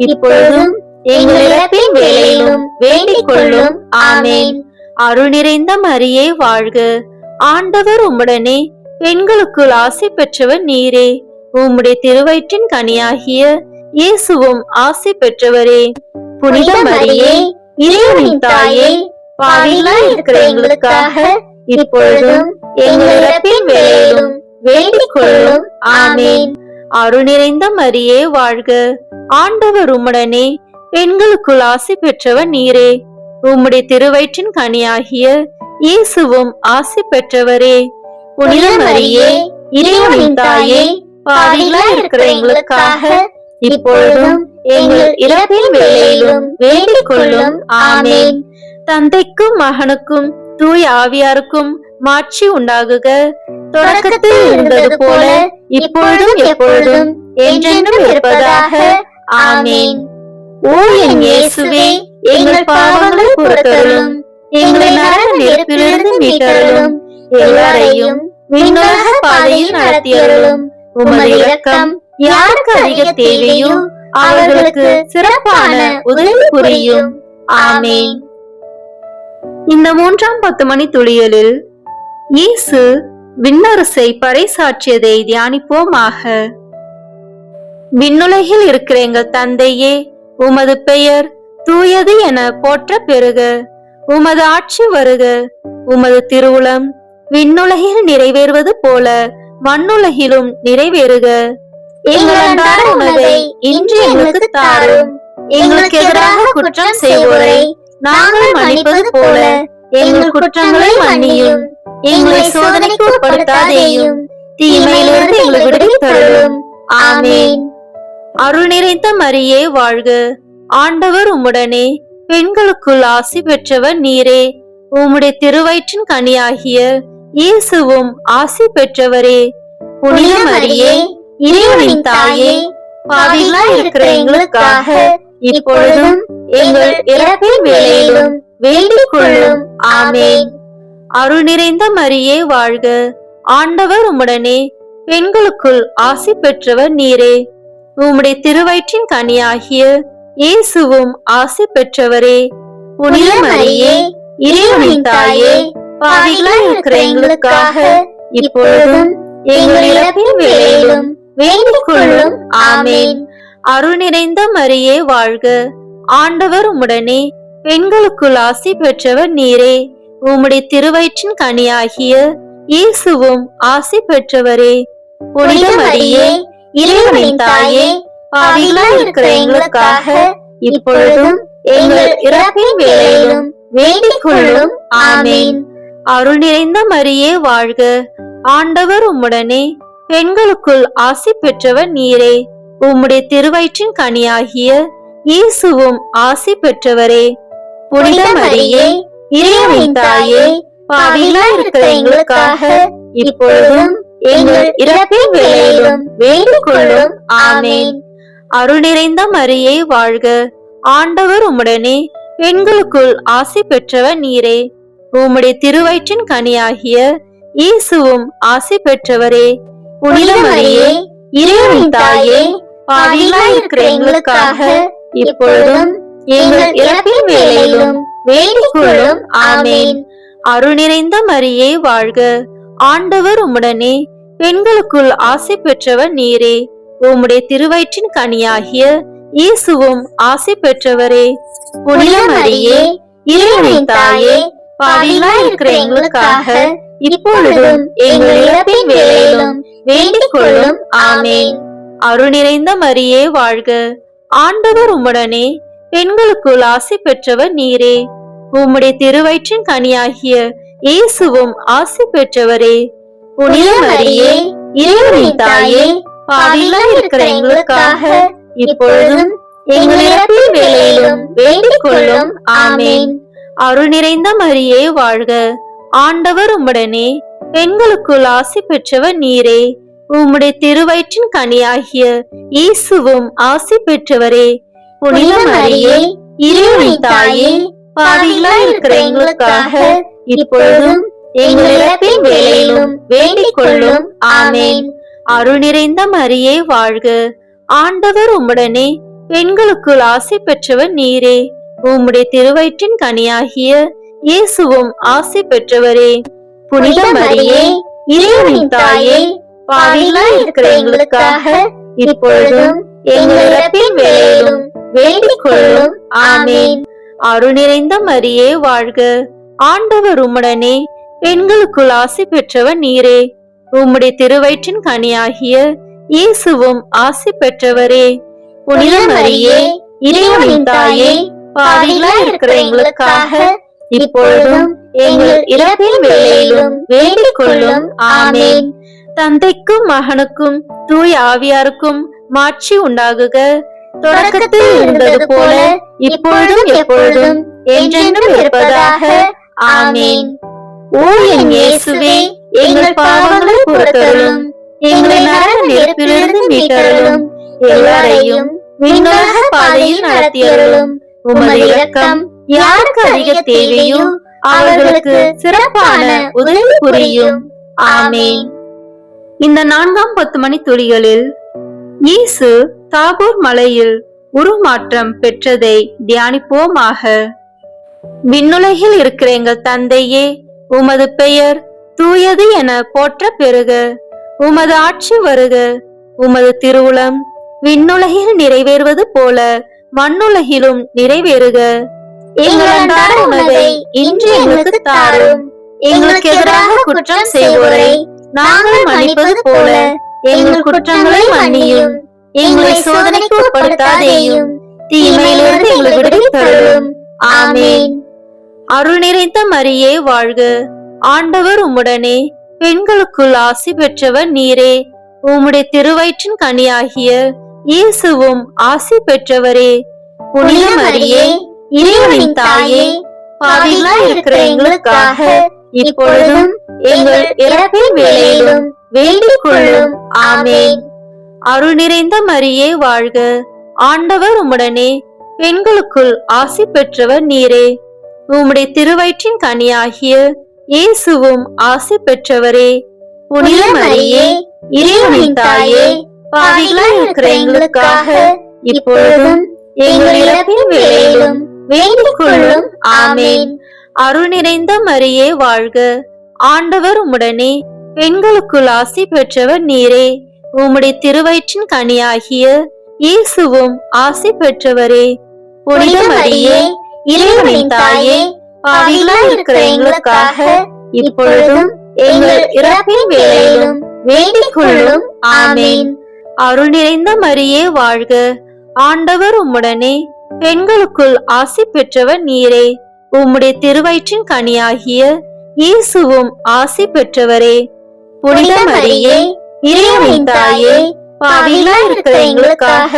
இப்பொழுதும் எங்கள் இறப்பின் வேளையிலும் வேண்டிக் கொள்ளும். ஆமேன். அருள் நிறைந்த மரியே வாழ்க, ஆண்டவர் உம்முடனே, பெண்களுக்குள் ஆசி பெற்றவர் நீரே. உம்முடைய திருவயிற்றின் கனியாகிய இயேசுவும் ஆசி பெற்றவரே. புனித மரியே, இறைவனின் தாயே, பாவிகளாய் இருக்கிற எங்களுக்காக இப்பொழுதும் எங்கள் இறப்பின் வேளையிலும் வேண்டிக் கொள்ளும். ஆமேன். அருள் நிறைந்த மரியே வாழ்க, ஆண்டவர் உம்முடனே, பெண்களுக்குள் ஆசி பெற்றவர் நீரே. உம்முடைய திருவயிற்றின் கனியாகிய இயேசுவும் ஆசி பெற்றவரே. புனித மரியே, இறைவனின் தாயே, பாவிகளாய் இருக்கிற எங்களுக்காக இப்பொழுதும் எங்கள் இறப்பின் வேளையிலும் வேண்டிக் கொள்ளும். ஆமேன். தந்தைக்கும் மகனுக்கும் தூய ஆவியாருக்கும் மாட்சி உண்டாகுக. தொடக்கத்தில் இருந்தது போல இப்பொழுதும் எப்பொழுதும் என்றென்றும் இருப்பதாக. ஆமேன். ஓ என் இயேசுவே, எங்கள் பாவங்களை பொறுத்தருளும், எங்களை நரக நெருப்பிலிருந்து மீட்டருளும், எல்லாரையும் விண்ணுலக பாதையில் நடத்தியருளும். உமது இரக்கம் யாருக்கு அதிக தேவையோ அவர்களுக்கு சிறப்பான உதவி புரியும். ஆமேன். இந்த 3ஆம் 10 மணி துளியலில் இயேசு விண்ணரசை பறைசாற்றியதை தியானிப்போமாக. விண்ணுலகில் இருக்கிற எங்கள் தந்தையே, உமது பெயர் தூயது என போற்ற பெறுக. உமது ஆட்சி வருக. உமது திருவுளம் விண்ணுலகில் நிறைவேறுவது போல மண்ணுலகிலும் நிறைவேறுக. எங்கள் அன்றாட உணவை இன்று எங்களுக்கு தாரும். எங்களுக்கு எதிராக குற்றம் செய்வோரை நாங்கள் மன்னிப்பது போல எங்கள் குற்றங்களை மன்னியும். எங்களை சோதனைக்கு உட்படுத்தாதேயும், தீமையிலிருந்து எங்களை விடுவித்தருளும். ஆமேன். அருள் நிறைந்த மரியே வாழ்க, ஆண்டவர் உம்முடனே, பெண்களுக்குள் ஆசி பெற்றவர் நீரே. உம்முடைய திருவயிற்றின் கனியாகிய இயேசுவும் ஆசி பெற்றவரே. புனித மரியே, இறைவனின் தாயே, பாவிகளாய் இருக்கிற எங்களுக்காக இப்பொழுதும் எங்கள் இறப்பின் வேளையிலும் வேண்டிக் கொள்ளும். ஆமேன். அருள் நிறைந்த மரியே வாழ்க, ஆண்டவர் உம்முடனே, பெண்களுக்குள் ஆசி பெற்றவர் நீரே. உம்முடைய திருவயிற்றின் கனியாகிய இயேசுவும் ஆசி பெற்றவரே. புனித மரியே, இறைவனின் தாயே, பாவிகளாய் இருக்கிற எங்களுக்காக இப்பொழுதும் எங்கள் இறப்பின் வேளையிலும் வேண்டிக் கொள்ளும். ஆமேன். அருள் நிறைந்த மரியே வாழ்க, ஆண்டவர் உம்முடனே, பெண்களுக்குள் ஆசி பெற்றவர் நீரே. உம்முடைய திருவயிற்றின் கனியாகிய இயேசுவும் ஆசி பெற்றவரே. புனித மரியே, இறைவனின் தாயே, பாவிகளாய் இருக்கிற எங்களுக்காக இப்பொழுதும் எங்கள் இறப்பின் வேளையிலும் வேண்டிக் கொள்ளும். ஆமேன். அருள் நிறைந்த மரியே வாழ்க, ஆண்டவர் உம்முடனே, பெண்களுக்குள் ஆசி பெற்றவர் நீரே. உம்முடைய திருவயிற்றின் கனியாகிய இயேசுவும் ஆசி பெற்றவரே. புனித மரியே, இறைவனின் தாயே, பாவிகளாய் இருக்கிற எங்களுக்காக இப்பொழுதும் எங்கள் இறப்பின் வேளையிலும் வேண்டிக் கொள்ளும். ஆமேன். அருள் நிறைந்த மரியே வாழ்க, ஆண்டவர் உம்முடனே, பெண்களுக்குள் ஆசி பெற்றவர் நீரே. உம்முடைய திருவயிற்றின் கனியாகிய இயேசுவும் ஆசி பெற்றவரே. புனித மரியே, இறைவனின் தாயே, பாவிகளாய் இருக்கிற எங்களுக்காக இப்பொழுதும் எங்கள் இறப்பின் வேளையிலும் வேண்டிக் கொள்ளும். ஆமேன். அருள் நிறைந்த மரியே வாழ்க, ஆண்டவர் உம்முடனே, பெண்களுக்குள் ஆசி பெற்றவர் நீரே. உம்முடைய திருவயிற்றின் கனியாகிய இயேசுவும் ஆசி பெற்றவரே. புனித மரியே, இறைவனின் தாயே, பாவிகளாய் இருக்கிற எங்களுக்காக இப்பொழுதும் எங்கள் இறப்பின் வேளையிலும் வேண்டிக் கொள்ளும். ஆமேன். அருள் நிறைந்த மரியே வாழ்க, ஆண்டவர் உம்முடனே, பெண்களுக்குள் ஆசி பெற்றவர் நீரே. உம்முடைய திருவயிற்றின் கனியாகிய இயேசுவும் ஆசி பெற்றவரே. புனித மரியே, இறைவனின் தாயே, பாவிகளாய் இருக்கிற எங்களுக்காக இப்பொழுதும் எங்கள் இறப்பின் வேளையிலும் வேண்டிக் கொள்ளும். ஆமேன். அருள் நிறைந்த மரியே வாழ்க, ஆண்டவர் உம்முடனே, பெண்களுக்குள் ஆசி பெற்றவர் நீரே. உம்முடைய திருவயிற்றின் கனியாகிய இயேசுவும் ஆசி பெற்றவரே. புனித மரியே, இறைவனின் தாயே, பாவிகளாய் இருக்கிற எங்களுக்காக இப்பொழுதும் எங்கள் இறப்பின் வேளையிலும் வேண்டிக் கொள்ளும். ஆமேன். அருள் நிறைந்த மரியே வாழ்க, ஆண்டவர் உம்முடனே, பெண்களுக்குள் ஆசி பெற்றவர் நீரே. உம்முடைய திருவயிற்றின் கனியாகிய இயேசுவும் ஆசி பெற்றவரே. புனித மரியே, இறைவனின் தாயே, பாவிகளாய் இருக்கிற எங்களுக்காக இப்பொழுதும் எங்கள் இறப்பின் வேளையிலும் வேண்டிக் கொள்ளும். ஆமேன். அருள் நிறைந்த மரியே வாழ்க, ஆண்டவர் உம்முடனே, பெண்களுக்குள் ஆசி பெற்றவர் நீரே. உம்முடைய திருவயிற்றின் கனியாகிய இயேசுவும் ஆசி பெற்றவரே. புனித மரியே, இறைவனின் தாயே, பாவிகளாய் இருக்கிற எங்களுக்காக இப்பொழுதும் எங்கள் இறப்பின் வேளையிலும் வேண்டிக் கொள்ளும். ஆமேன். தந்தைக்கும் மகனுக்கும் தூய ஆவியாருக்கும் மாட்சி உண்டாகுக. தொடக்கத்தில் இருந்தது போல இப்பொழுதும் எப்பொழுதும் என்றென்றும் இருப்பதாக. ஆமேன். ஓ என் இயேசுவே, எங்கள் பாவங்களை பொறுத்தருளும், எங்களை நரக நெருப்பிலிருந்து மீட்டருளும், எல்லாரையும் விண்ணுலக பாதையில் நடத்தியருளும். உமது இரக்கம் யாருக்கு அதிக தேவையோ அவர்களுக்கு சிறப்பான உதவி புரியும். ஆமேன். இந்த 4ஆம் 10 மணி துளிகளில் இயேசு தாபோர் மலையில் உருமாற்றம் பெற்றதை தியானிப்போமாக. விண்ணுலகில் இருக்கிற எங்கள் தந்தையே, உமது பெயர் தூயது என போற்ற பெறுக. உமது ஆட்சி வருக. உமது திருவுளம் விண்ணுலகில் நிறைவேறுவது போல மண்ணுலகிலும் நிறைவேறுக. எங்கள் அன்றாட உணவை இன்று எங்களுக்கு தாரும். எங்களுக்கு எதிராக குற்றம் செய்வோரை நாங்கள் மன்னிப்பது போல எங்கள் குற்றங்களை மன்னியும். எங்களை சோதனைக்கு உட்படுத்தாதேயும், தீமையிலிருந்து எங்களை விடுவித்தருளும். ஆமேன். அருள் நிறைந்த மரியே வாழ்க, ஆண்டவர் உம்முடனே, பெண்களுக்குள் ஆசி பெற்றவர் நீரே. உம்முடைய திருவயிற்றின் கனியாகிய இயேசுவும் ஆசி பெற்றவரே. புனித மரியே, இறைவனின் தாயே, பாவிகளாய் இருக்கிற எங்களுக்காக இப்பொழுதும் எங்கள் இறப்பின் வேளையிலும் வேண்டிக் கொள்ளும். ஆமேன். அருள் நிறைந்த மரியே வாழ்க, ஆண்டவர் உம்முடனே, பெண்களுக்குள் ஆசி பெற்றவர் நீரே. உம்முடைய திருவயிற்றின் கனியாகிய இயேசுவும் ஆசி பெற்றவரே. புனித மரியே, இறைவனின் தாயே, பாவிகளாய் இருக்கிற எங்களுக்காக இப்பொழுதும் எங்கள் இறப்பின் வேளையிலும் வேண்டிக் கொள்ளும். ஆமேன். அருள் நிறைந்த மரியே வாழ்க. ஆண்டவர் உம்முடனே, பெண்களுக்குள் ஆசி பெற்றவர் நீரே. உம்முடைய திருவயிற்றின் கனியாகிய இயேசுவும் ஆசி பெற்றவரே. புனித மரியே, இறைவனின் தாயே, பாவிகளாய் இருக்கிற எங்களுக்காக இப்பொழுதும் எங்கள் இறப்பின் வேளையிலும் வேண்டிக் கொள்ளும். ஆமேன். அருள் நிறைந்த மரியே வாழ்க. ஆண்டவர் உம்முடனே, பெண்களுக்குள் ஆசி பெற்றவர் நீரே. உம்முடைய திருவயிற்றின் கனியாகிய இயேசுவும் ஆசி பெற்றவரே. புனித மரியே, இறைவனின் தாயே, பாவிகளாய் இருக்கிற எங்களுக்காக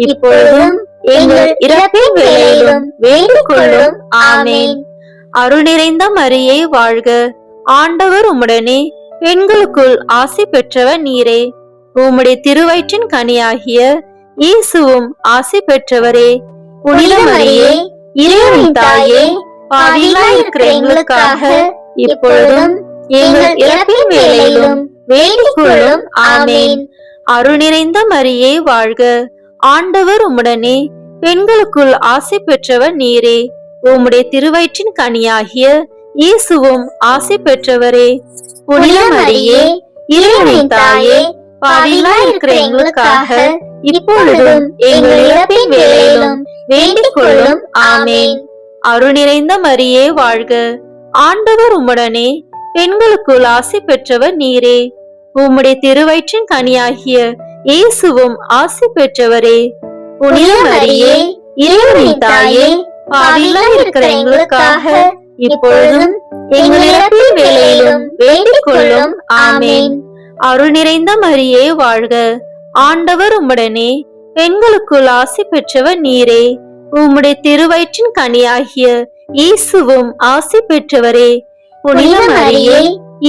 இப்பொழுதும் எங்கள் இறப்பின் வேளையிலும் வேண்டிக் கொள்ளும். ஆமேன். அருள் நிறைந்த மரியே வாழ்க. ஆண்டவர் உம்முடனே, பெண்களுக்குள் ஆசி பெற்றவர் நீரே. உம்முடைய திருவயிற்றின் கனியாகிய இயேசுவும் ஆசி பெற்றவரே. புனித மரியே, இறைவனின் தாயே, பாவிகளாய் இருக்கிற எங்களுக்காக இப்பொழுதும் எங்கள் இறப்பின் வேளையிலும் வேண்டிக் கொள்ளும். ஆமேன். அருள் நிறைந்த மரியே வாழ்க. ஆண்டவர் உம்முடனே, பெண்களுக்குள் ஆசி பெற்றவர் நீரே. உம்முடைய திருவயிற்றின் கனியாகிய இயேசுவும் ஆசி பெற்றவரே. புனித மரியே, இறைவனின் தாயே, பாவிகளாய் இருக்கிற எங்களுக்காக இப்பொழுதும் எங்கள் இறப்பின் வேளையிலும் வேண்டிக் கொள்ளும். ஆமேன். அருள் நிறைந்த மரியே வாழ்க. ஆண்டவர் உம்முடனே, பெண்களுக்குள் ஆசி பெற்றவர் நீரே. உம்முடைய திருவயிற்றின் கனியாகிய இயேசுவும் ஆசி பெற்றவரே. புனித மரியே, இறைவனின் தாயே, பாவிகளாய் இருக்கிற எங்களுக்காக இப்பொழுதும் எங்கள் இறப்பின் வேளையிலும் வேண்டிக் கொள்ளும். ஆமேன். அருள் நிறைந்த மரியே வாழ்க. ஆண்டவர் உம்முடனே, பெண்களுக்குள் ஆசி பெற்றவர் நீரே. உம்முடைய திருவயிற்றின் கனியாகிய இயேசுவும் ஆசி பெற்றவரே. புனித மரியே,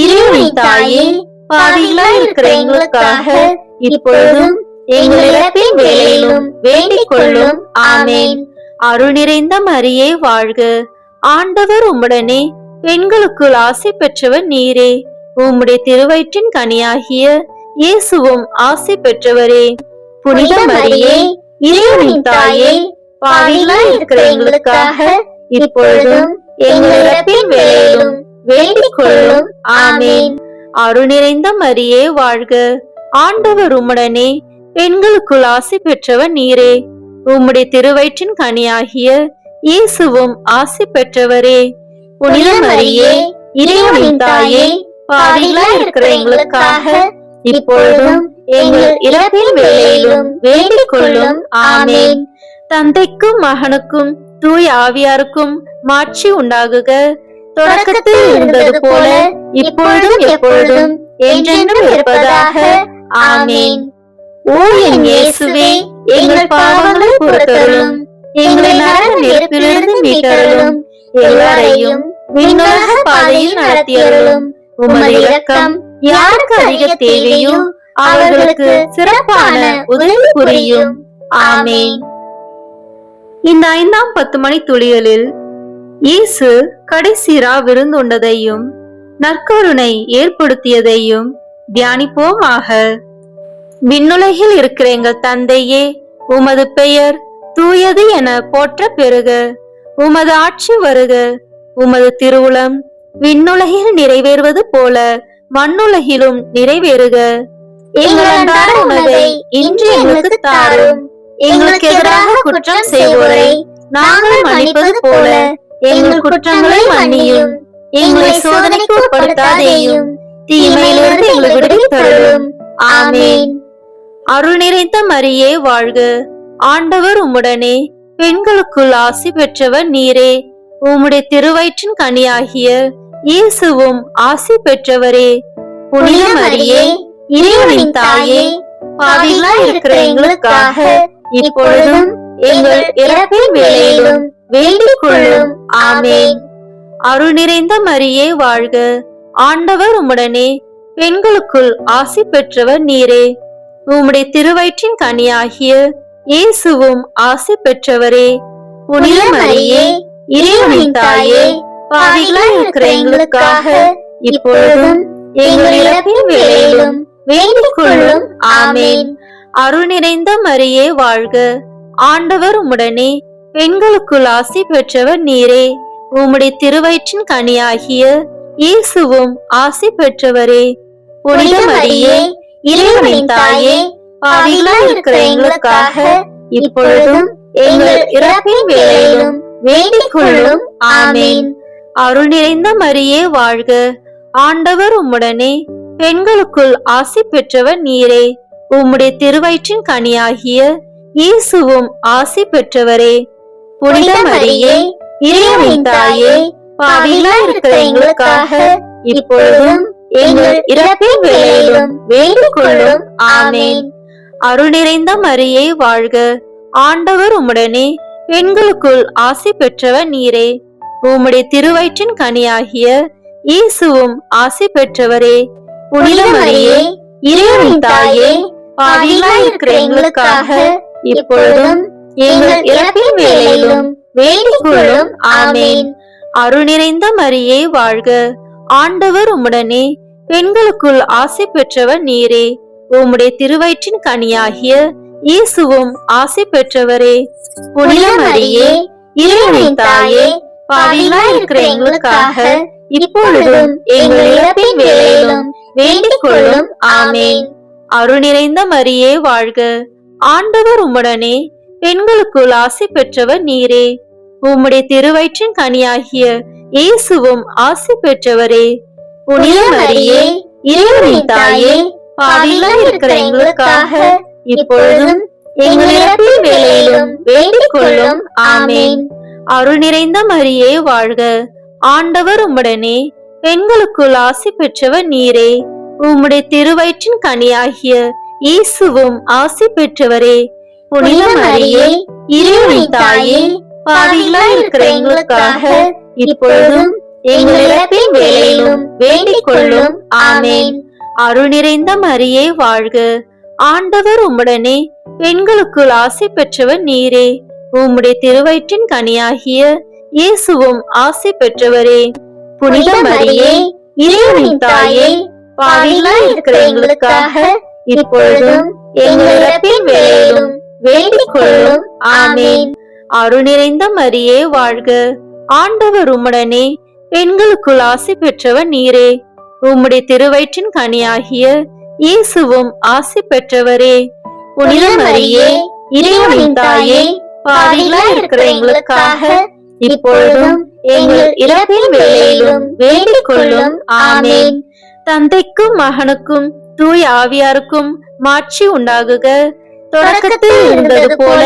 இறைவனின் தாயே, பாவிகளாய் இருக்கிற எங்களுக்காக இப்பொழுதும் எங்கள் இறப்பின் வேளையிலும் வேண்டிக் கொள்ளும். ஆமேன். அருள் நிறைந்த மரியே வாழ்க. ஆண்டவர் உம்முடனே, பெண்களுக்குள் ஆசி பெற்றவர் நீரே. உம்முடைய திருவயிற்றின் கனியாகிய இயேசுவும் ஆசி பெற்றவரே. புனித மரியே, இறைவனின் தாயே, பாவிகளாய் இருக்கிற எங்களுக்காக இப்பொழுதும் எங்கள் இறப்பின் வேளையிலும் வேண்டிக் கொள்ளும். ஆமேன். அருள் நிறைந்த மரியே வாழ்க. ஆண்டவர் உம்முடனே, பெண்களுக்குள் ஆசி பெற்றவர் நீரே. உம்முடைய திருவயிற்றின் கனியாகிய இயேசுவும் ஆசி பெற்றவரே. புனித மரியே, இறைவனின் தாயே, பாவிகளாய் இருக்கிற எங்களுக்காக இப்பொழுதும் எங்கள் இறப்பின் வேளையிலும் வேண்டிக் கொள்ளும். ஆமேன். தந்தைக்கும் மகனுக்கும் தூய ஆவியாருக்கும் மாட்சி உண்டாகுக. தொடக்கத்தில் இருந்தது போல இப்பொழுதும் எப்பொழுதும் என்றென்றும் இருப்பதாக. ஆமேன். ஓ என் இயேசுவே, எங்கள் பாவங்களை பொறுத்தருளும், எங்களை நரக நெருப்பிலிருந்து மீட்டருளும், எல்லாரையும் விண்ணுலக பாதையில் நடத்தியருளும். உமது இரக்கம் யாருக்கு அதிக தேவையோ அவர்களுக்கு சிறப்பான உதவி புரியும். ஆமேன். இந்த 5ஆம் 10 மணி துளிகளில் இயேசு கடைசி விருந்துண்டதையும் நற்கருணை ஏற்படுத்தியதையும் தியானிப்போமாக. விண்ணுலகில் இருக்கிற எங்கள் தந்தையே, உமது பெயர் தூயது என போற்ற பெறுக. உமது ஆட்சி வருக. உமது திருவுளம் விண்ணுலகில் நிறைவேறுவது போல மண்ணுலகிலும் நிறைவேறுக. எங்கள் அன்றாட உணவை இன்று எங்களுக்கு தாரும். எங்களுக்கு எதிராக குற்றம் செய்வோரை நாங்கள் மன்னிப்பது போல எங்கள் குற்றங்களை மன்னியும். எங்களை சோதனைக்கு உட்படுத்தாதேயும், தீமையிலிருந்து எங்களை விடுவித்தருளும். ஆமேன். அருள் நிறைந்த மரியே வாழ்க. ஆண்டவர் உம்முடனே, பெண்களுக்குள் ஆசி பெற்றவர் நீரே. உம்முடைய திருவயிற்றின் கனியாகிய இயேசுவும் ஆசி பெற்றவரே. புனித மரியே, இறைவனின் தாயே, பாவிகளாய் இருக்கிற எங்களுக்காக இப்பொழுதும் எங்கள் இறப்பின் வேளையிலும் வேண்டிக் கொள்ளும். ஆமேன். அருள் நிறைந்த மரியே வாழ்க. ஆண்டவர் உம்முடனே, பெண்களுக்குள் ஆசி பெற்றவர் நீரே. உம்முடைய திருவயிற்றின் கனியாகிய இயேசுவும் ஆசி பெற்றவரே. புனித மரியே, இறைவனின் தாயே, பாவிகளாய் இருக்கிற எங்களுக்காக இப்பொழுதும் எங்கள் இறப்பின் வேளையிலும் வேண்டிக் கொள்ளும். ஆமேன். அருள் நிறைந்த மரியே வாழ்க. ஆண்டவர் உம்முடனே, பெண்களுக்குள் ஆசி பெற்றவர் நீரே. உம்முடைய திருவயிற்றின் கனியாகிய இயேசுவும் ஆசி பெற்றவரே. புனித மரியே, இறைவனின் தாயே, பாவிகளாய் இருக்கிற எங்களுக்காக இப்பொழுதும் எங்கள் இறப்பின் வேளையிலும் வேண்டிக் கொள்ளும். ஆமேன். அருள் நிறைந்த மரியே வாழ்க, ஆண்டவர் உம்முடனே, பெண்களுக்குள் ஆசி பெற்றவர் நீரே. உம்முடைய திருவயிற்றின் கனியாகிய இயேசுவும் ஆசி பெற்றவரே. புனித மரியே, இறைவனின் தாயே, பாவிகளாய் இருக்கிற எங்களுக்காக இப்பொழுதும் எங்கள் இறப்பின் வேளையிலும் வேண்டிக் கொள்ளும். ஆமேன். அருள் நிறைந்த மரியே வாழ்க, ஆண்டவர் உம்முடனே, பெண்களுக்குள் ஆசி பெற்றவர் நீரே. உம்முடைய திருவயிற்றின் கனியாகிய இயேசுவும் ஆசி பெற்றவரே. புனித மரியே, இறைவனின் தாயே, பாவிகளாய் இருக்கிற எங்களுக்காக இப்பொழுதும் எங்கள் இறப்பின் வேளையிலும் வேண்டிக் கொள்ளும். ஆமேன். அருள் நிறைந்த மரியே வாழ்க, ஆண்டவர் உம்முடனே, பெண்களுக்குள் ஆசி பெற்றவர் நீரே. உம்முடைய திருவயிற்றின் கனியாகிய இயேசுவும் ஆசி பெற்றவரே. புனித மரியே, இறைவனின் தாயே, பாவிகளாய் இருக்கிற எங்களுக்காக இப்பொழுதும் எங்கள் இறப்பின் வேளையிலும் வேண்டிக் கொள்ளும். ஆமேன். அருள் நிறைந்த மரியே வாழ்க, ஆண்டவர் உம்முடனே, பெண்களுக்குள் ஆசி பெற்றவர் நீரே. உம்முடைய திருவயிற்றின் கனியாகிய இயேசுவும் ஆசி பெற்றவரே. புனித மரியே, இறைவனின் தாயே, பாவிகளாய் இருக்கிற எங்களுக்காக இப்பொழுதும் எங்கள் இறப்பின் வேளையிலும் வேண்டிக் கொள்ளும். ஆமேன். அருள் நிறைந்த மரியே வாழ்க, ஆண்டவர் உம்முடனே, பெண்களுக்குள் ஆசி பெற்றவர் நீரே. உம்முடைய திருவயிற்றின் கனியாகிய இயேசுவும் ஆசி பெற்றவரே. புனித மரியே, இறைவனின் தாயே, பாவிகளாய் இருக்கிற எங்களுக்காக இப்பொழுதும் எங்கள் இறப்பின் வேளையிலும் வேண்டிக் கொள்ளும். ஆமேன். அருள் நிறைந்த மரியே வாழ்க, ஆண்டவர் உம்முடனே, பெண்களுக்குள் ஆசி பெற்றவர் நீரே. உம்முடைய திருவயிற்றின் கனியாகிய இயேசுவும் ஆசி பெற்றவரே. புனித மரியே, இறைவனின் தாயே, பாவிகளாய் இருக்கிற எங்களுக்காக இப்பொழுதும் எங்கள் இறப்பின் வேளையிலும் வேண்டிக் கொள்ளும். ஆமேன். அருள் நிறைந்த மரியே வாழ்க, ஆண்டவர் உம்முடனே, பெண்களுக்குள் ஆசி பெற்றவர் நீரே. உம்முடைய திருவயிற்றின் கனியாகிய இயேசுவும் ஆசி பெற்றவரே. புனித மரியே, இறைவனின் தாயே, பாவிகளாய் இருக்கிற எங்களுக்காக இப்பொழுதும் எங்கள் இறப்பின் வேளையிலும் வேண்டிக் கொள்ளும். ஆமேன். தந்தைக்கும் மகனுக்கும் தூய ஆவியாருக்கும் மாட்சி உண்டாகுக. தொடக்கத்தில் இருந்தது போல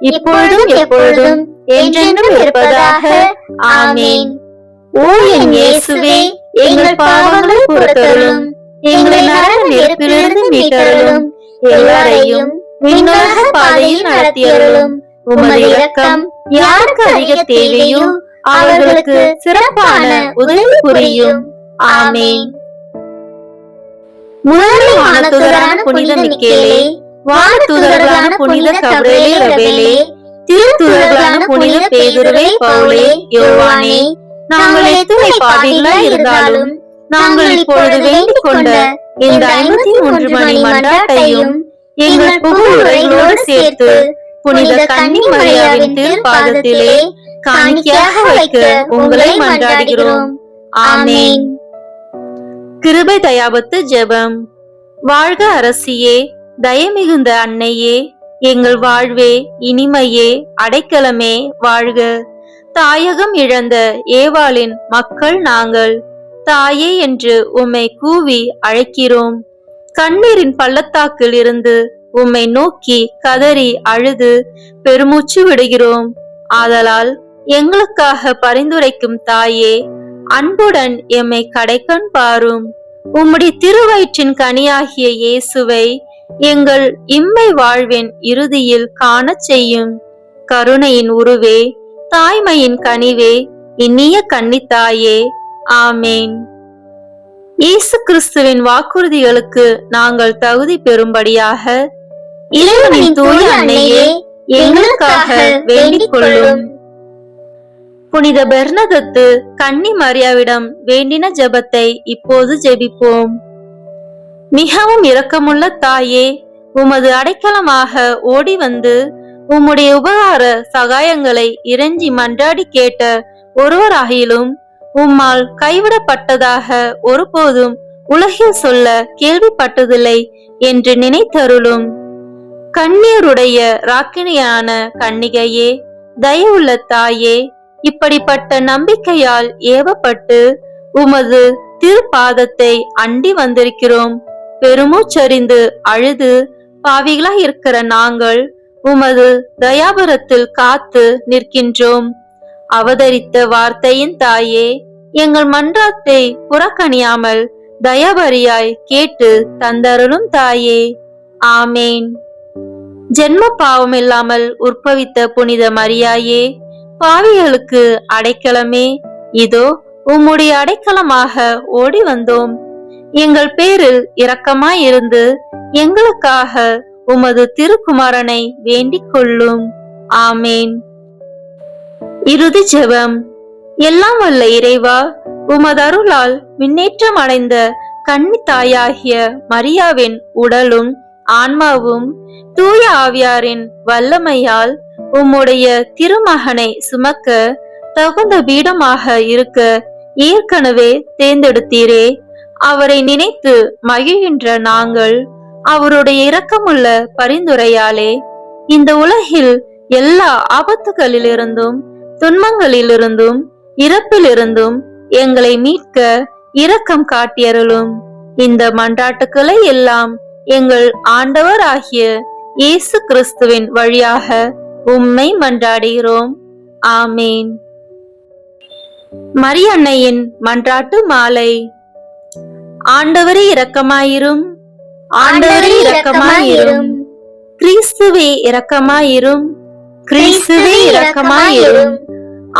இப்பொழுதும் எப்பொழுதும் என்றென்றும் இருப்பதாக. ஆமேன். ஓ என் இயேசுவே, எங்கள் பாவங்களை பொறுத்தருளும், எங்களை நரக நெருப்பிலிருந்து மீட்டருளும், எல்லாரையும் விண்ணுலக பாதையில் நடத்தியருளும். உமது இரக்கம் யாருக்கு அதிக தேவையோ அவர்களுக்கு சிறப்பான உதவி புரியும். ஆமேன். முதல் வானதூதரான புனித மிக்கேலே, வானதூதர்களான புனித கபிரியேல் ரபேலே, திருத்தூதர்களான புனித பேதுருவே, பவுலே, யோவானே, நாங்கள் எத்துணை பாவிகளாய் இருந்தாலும் நாங்கள் இப்பொழுது வேண்டிக் கொண்ட இந்த 53 மணி மன்றாட்டையும் எங்கள் புகழுரைகளோடு சேர்த்து புனித கன்னி மரியாவின் திருப்பாதத்திலே காணிக்கையாக வைக்க உங்களை மன்றாடுகிறோம். ஆமேன். கிருபை தயாபத்து ஜெபம். வாழ்க அரசியே, தயமிகுந்த அன்னையே, எங்கள் வாழ்வே, இனிமையே, அடைக்கலமே, வாழ்க. தாயகம் இழந்த ஏவாளின் மக்கள் நாங்கள், தாயே என்று உம்மை கூவி அழைக்கிறோம். கண்ணீரின் பள்ளத்தாக்கில் இருந்து உம்மை நோக்கி கதறி அழுது பெருமூச்சு விடுகிறோம். ஆதலால் எங்களுக்காக பரிந்துரைக்கும் தாயே, அன்புடன் எம்மை கடைக்கண் பாரும். உம்முடைய திருவயிற்றின் கனியாகிய இயேசுவை எங்கள் இம்மை வாழ்வின் இறுதியில் காணச் செய்யும். கருணையின் உருவே, தாய்மையின் கனிவே, இனிய கன்னித்தாயே. ஆமேன். இயேசு கிறிஸ்துவின் வாக்குறுதிகளுக்கு நாங்கள் தகுதி பெறும்படியாக இறைவனின் தூய அன்னையே, எங்களுக்காக வேண்டிக் கொள்ளும். புனித பெர்னதத்து கன்னி மரியாவிடம் வேண்டின ஜெபத்தை இப்போது ஜெபிப்போம். மிகவும் இரக்கமுள்ள தாயே, உமது அடைக்கலமாக ஓடி வந்து உம்முடைய உபகார சகாயங்களை இறைஞ்சி மன்றாடி கேட்ட ஒருவராகிலும் உம்மால் கைவிடப்பட்டதாக ஒருபோதும் உலகில் சொல்ல கேள்விப்பட்டதில்லை என்று நினைத்தருளும். கண்ணீருடைய ராக்கினியான கன்னிகையே, தயவுள்ள தாயே, இப்படிப்பட்ட நம்பிக்கையால் ஏவப்பட்டு உமது திருப்பாதத்தை அண்டி வந்திருக்கிறோம். பெருமூச்சறிந்து அழுது பாவிகளாய் இருக்கிற நாங்கள் உமது தயாபரத்தில் காத்து நிற்கின்றோம். அவதரித்த வார்த்தையின் தாயே, எங்கள் மன்றாத்தை புறக்கணியாமல் தயாபரியாய் கேட்டு தந்தருளும் தாயே. ஆமேன். ஜென்ம பாவமில்லாமல் உற்பவித்த புனித மரியாயே, பாவிகளுக்கு அடைக்கலமே, இதோ உம்முடைய அடைக்கலமாக ஓடி வந்தோம். எங்கள் பேரில் இரக்கமாயிருந்து எங்களுக்காக உமது திருக்குமாரனை வேண்டிக் கொள்ளும். ஆமேன். இறுதி ஜெபம். எல்லாம் வல்ல இறைவா, உமது அருளால் முன்னேற்றம் அடைந்த கன்னி தாயாகிய மரியாவின் உடலும் ஆன்மாவும் தூய ஆவியாரின் வல்லமையால் உம்முடைய திருமகனை சுமக்க தகுந்த பீடமாக இருக்க ஏற்கனவே தேர்ந்தெடுத்தீரே. அவரை நினைத்து மகிழ்கின்ற நாங்கள் அவருடைய இரக்கமுள்ள பரிந்துரையாலே இந்த உலகில் எல்லா ஆபத்துகளிலிருந்தும் துன்பங்களிலிருந்தும் இறப்பிலிருந்தும் எங்களை மீட்க இரக்கம் காட்டியருளும். இந்த மன்றாட்டுக்களை எல்லாம் எங்கள் ஆண்டவர் ஆகிய இயேசு கிறிஸ்துவின் வழியாக உம்மை மன்றாடுகிறோம். ஆமேன். மரியன்னையின் மன்றாட்டு மாலை. ஆண்டவரே இரக்கமாயிரும், ஆண்டவரே இரக்கமாயிரும், கிறிஸ்துவே இரக்கமாயிரும், கிறிஸ்துவே இரக்கமாயிரும்,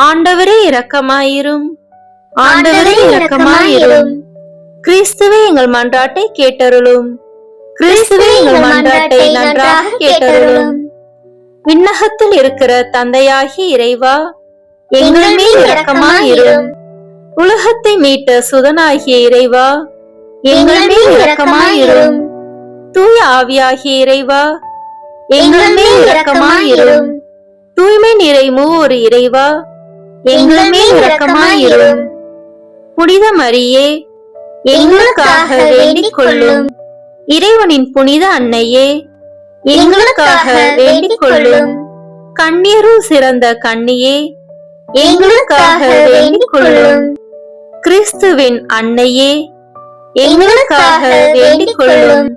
ஆண்டவரே இரக்கமாயிரும், ஆண்டவரே இரக்கமாயிரும், கிறிஸ்துவே எங்கள் மன்றாட்டை கேட்டருளும், கிறிஸ்துவே எங்கள் மன்றாட்டை நன்றாக கேட்டருளும். விண்ணகத்தில் இருக்கிற தந்தையாகி இறைவா, எங்கள் மேல் இரக்கமாயிரும். உலகத்தை மீட்ட சுதனாகிய இறைவா, எங்கள் மேல் இரக்கமாயிரும். தூய ஆவியாகிய இறைவா, எங்கள் மேல் இரக்கமாயிரும். தூய்மை நிறை மூவொரு இறைவா, எங்கள் மேல் இரக்கமாயிரும். புனித மரியே, எங்களுக்காக வேண்டிக் கொள்ளும். இறைவனின் புனித அன்னையே, எங்களுக்காக வேண்டிக் கொள்ளும். கண்ணீரும் சிறந்த கன்னியே, எங்களுக்காக வேண்டிக் கொள்ளும். கிறிஸ்துவின் அன்னையே, எங்களுக்காக வேண்டிக் கொள்ளும்.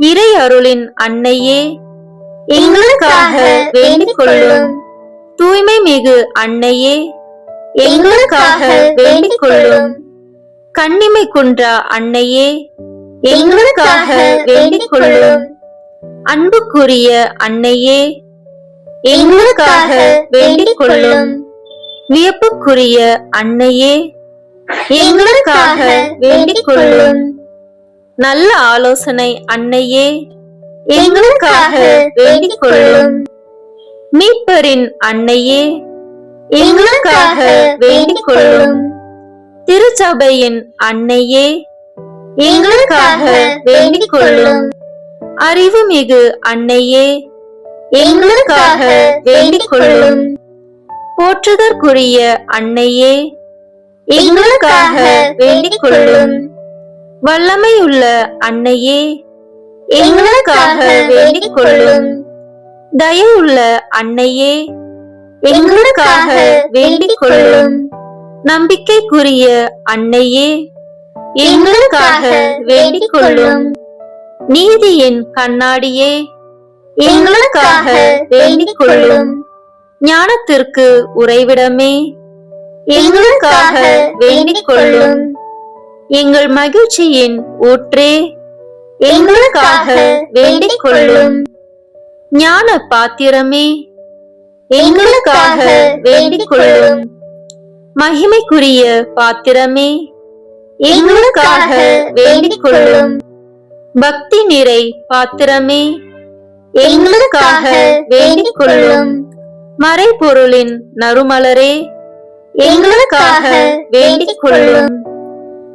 இறை அருளின் அன்னையே, எங்களுக்காக வேண்டிக் கொள்ளும். தூய்மை மிகு அன்னையே, எங்களுக்காக வேண்டிக் கொள்ளும். கன்னிமை குன்றா அன்னையே, எங்களுக்காக வேண்டிக் கொள்ளும். அன்புக்குரிய அன்னையே, எங்களுக்காக வேண்டிக் கொள்ளும். வியப்புக்குரிய அன்னையே, எங்களுக்காக வேண்டிக் கொள்ளும். நல்ல ஆலோசனை அன்னையே, எங்களுக்காக வேண்டிக் கொள்ளும். மீட்பரின் அன்னையே, எங்களுக்காக வேண்டிக் கொள்ளும். திருச்சபையின் அன்னையே, எங்களுக்காக வேண்டிக் கொள்ளும். அறிவுமிகு அன்னையே, எங்களுக்காக வேண்டிக் கொள்ளும். போற்றுதற்குரிய அன்னையே, எங்களுக்காக வேண்டிக் கொள்ளும். வல்லமையுள்ள அன்னையே, எங்களுக்காக வேண்டிக் கொள்ளும். தயவுள்ள அன்னையே, எங்களுக்காக வேண்டிக் கொள்ளும். நம்பிக்கைக்குரிய அன்னையே, எங்களுக்காக வேண்டிக் கொள்ளும். நீதியின் கண்ணாடியே, எங்களுக்காக வேண்டிக் கொள்ளும். ஞானத்திற்கு உறைவிடமே, எங்களுக்காக வேண்டிக் கொள்ளும். எங்கள் மகிழ்ச்சியின் ஊற்றே, எங்களுக்காக வேண்டிக் கொள்ளும். ஞான பாத்திரமே, எங்களுக்காக வேண்டிக் கொள்ளும். மகிமைக்குரிய பாத்திரமே, எங்களுக்காக வேண்டிக் கொள்ளும். பக்தி நிறை பாத்திரமே, எங்களுக்காக வேண்டிக் கொள்ளும். மறைபொருளின் நறுமலரே, எங்களுக்காக வேண்டிக் கொள்ளும்.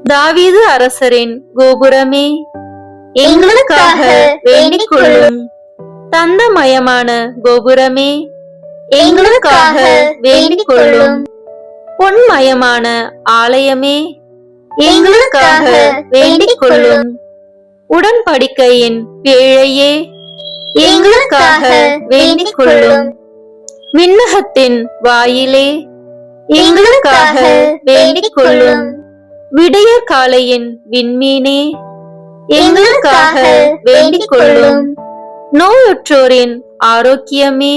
தாவீது அரசரின் கோபுரமே, எங்களுக்காக வேண்டிக் கொள்ளும். தந்தமயமான கோபுரமே, எங்களுக்காக வேண்டிக் கொள்ளும். பொன்மயமான ஆலயமே, எங்களுக்காக வேண்டிக் கொள்ளும். உடன்படிக்கையின் பேழையே, எங்களுக்காக வேண்டிக் கொள்ளும். விண்ணகத்தின் வாயிலே, எங்களுக்காக வேண்டிக் கொள்ளும். விடிய காலையின் விண்மீனே, எங்களுக்காக வேண்டிக் கொள்ளும். நோயுற்றோரின் ஆரோக்கியமே,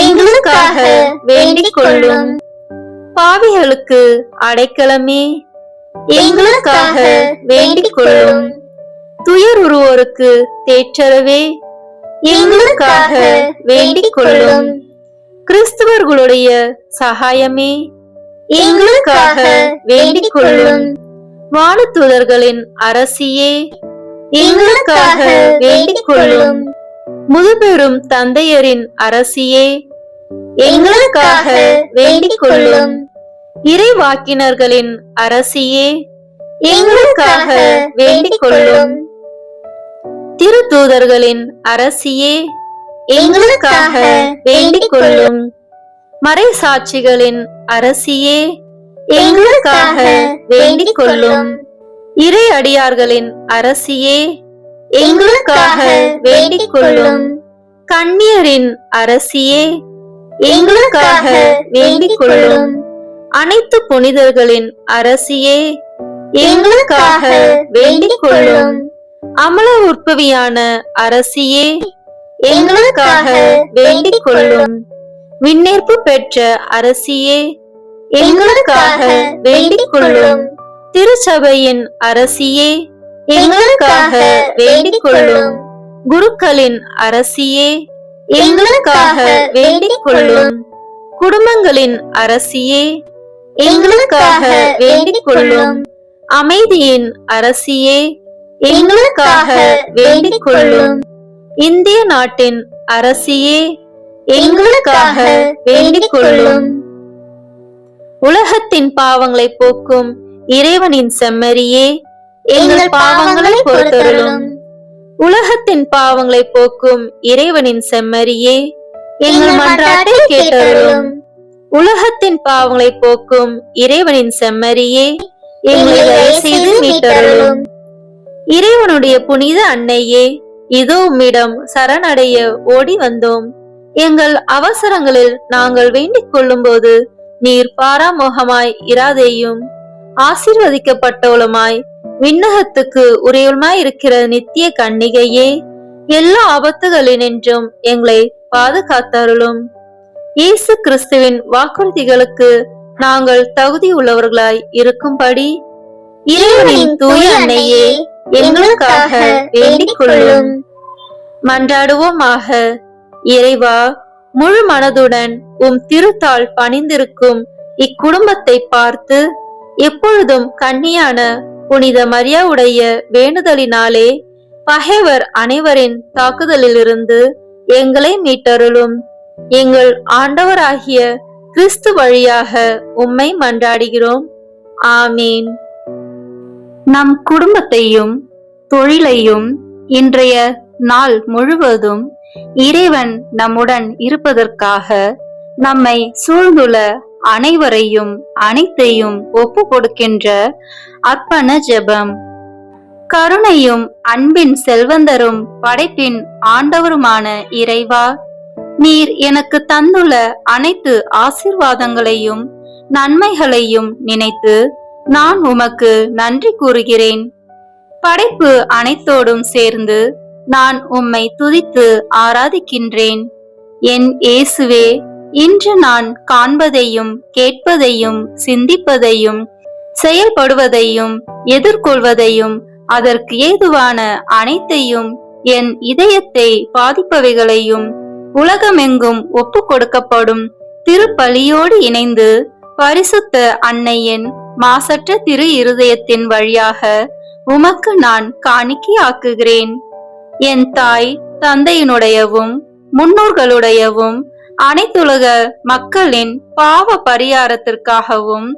எங்களுக்காக வேண்டிக் கொள்ளும். பாவிகளுக்கு அடைக்கலமே, எங்களுக்காக வேண்டிக் கொள்ளும். துயருறுவோருக்கு தேற்றரவே, எங்களுக்காக வேண்டிக் கொள்ளும். கிறிஸ்தவர்களுடைய சகாயமே, எங்களுக்காக வேண்டிக் கொள்ளும். வானதூதர்களின் அரசியே, எங்களுக்காக வேண்டிக் கொள்ளும். முதுபெரும் தந்தையரின் அரசியே, எங்களுக்காக வேண்டிக் கொள்ளும். இறைவாக்கினர்களின் அரசியே, எங்களுக்காக வேண்டிக் கொள்ளும். திருத்தூதர்களின் அரசியே, எங்களுக்காக வேண்டிக் கொள்ளும். மறைசாட்சிகளின் அரசியே, எங்களுக்காக வேண்டிக் கொள்ளும். இறை அடியார்களின் அரசியே, எங்களுக்காக வேண்டிக் கொள்ளும். கன்னியரின் அரசியே, எங்களுக்காக வேண்டிக் கொள்ளும். அனைத்து புனிதர்களின் அரசியே, எங்களுக்காக வேண்டிக் கொள்ளும். அமல உற்பவியான அரசியே, எங்களுக்காக வேண்டிக் கொள்ளும். விண்ணேற்பு பெற்ற அரசியே, எங்களுக்காக வேண்டிக் கொள்ளும். திருச்சபையின் அரசியே, எங்களுக்காக வேண்டிக் கொள்ளும். குருக்களின் அரசியே, எங்களுக்காக வேண்டிக் கொள்ளும். குடும்பங்களின் அரசியே, எங்களுக்காக வேண்டிக் கொள்ளும். அமைதியின் அரசியே, எங்களுக்காக வேண்டிக் கொள்ளும். இந்திய நாட்டின் அரசியே, எங்களுக்காக வேண்டிக் கொள்ளும். உலகத்தின் பாவங்களை போக்கும் இறைவனின் செம்மறியே, எங்கள் பாவங்களை பொறுத்தருளும். உலகத்தின் பாவங்களை போக்கும் இறைவனின் செம்மறியே, எங்கள் மன்றாட்டை கேட்டருளும். உலகத்தின் பாவங்களை போக்கும் இறைவனின் செம்மறியே, எங்களை தயவு செய்து மீட்டருளும். இறைவனுடைய புனித அன்னையே, இதோ உம்மிடம் சரணடைய ஓடி வந்தோம். எங்கள் அவசரங்களில் நாங்கள் வேண்டிக் கொள்ளும் போது நீர் பாராமுகமாய் இராதேயும். ஆசீர்வதிக்கப்பட்டவளுமாய் விண்ணகத்துக்கு உரியவளுமாய் இருக்கிற நித்திய கன்னிகையே, எல்லா ஆபத்துகளினின்றும் எங்களை பாதுகாத்தருளும். இயேசு கிறிஸ்துவின் வாக்குறுதிகளுக்கு நாங்கள் தகுதி உள்ளவர்களாய் இருக்கும்படி இறைவனின் தூய அன்னையே, எங்களுக்காக வேண்டிக் கொள்ளும். மன்றாடுவோமாக. இறைவா, முழு மனதுடன் திருத்தாள் பணிந்திருக்கும் இக்குடும்பத்தை பார்த்து எப்பொழுதும் கன்னியான புனித மரியாவுடைய வேண்டுதலினாலே பகைவர் அனைவரின் தாக்குதலிலிருந்து எங்களை மீட்டருளும். எங்கள் ஆண்டவராகிய கிறிஸ்து வழியாக உம்மை மன்றாடுகிறோம். ஆமீன். நம் குடும்பத்தையும் தொழிலையும் இன்றைய நாள் முழுவதும் இறைவன் நம்முடன் இருப்பதற்காக நம்மை சூழ்ந்துள்ள அனைவரையும் அனைத்தையும் ஒப்பு கொடுக்கின்ற அர்ப்பண ஜெபம். கருணையும் அன்பின் செல்வந்தரும் படைப்பின் ஆண்டவருமான இறைவா, நீர் எனக்கு தந்துள்ள அனைத்து ஆசீர்வாதங்களையும் நன்மைகளையும் நினைத்து நான் உமக்கு நன்றி கூறுகிறேன். படைப்பு அனைத்தோடும் சேர்ந்து நான் உம்மை துதித்து ஆராதிக்கின்றேன். என் இயேசுவே, இன்று நான் காண்பதையும் கேட்பதையும் சிந்திப்பதையும் செயல்படுவதையும் எதிர்கொள்வதையும் அதற்கு ஏதுவான அனைத்தையும் என் இதயத்தை பாதிப்பவைகளையும் உலகமெங்கும் ஒப்பு கொடுக்கப்படும் திருப்பலியோடு இணைந்து பரிசுத்த அன்னையின் மாசற்ற திரு இருதயத்தின் வழியாக உமக்கு நான் காணிக்கையாக்குகிறேன். என் தாய் தந்தையினுடையவும் முன்னோர்களுடையவும் அனைத்துலக மக்களின் பாவ பரிகாரத்திற்காகவும்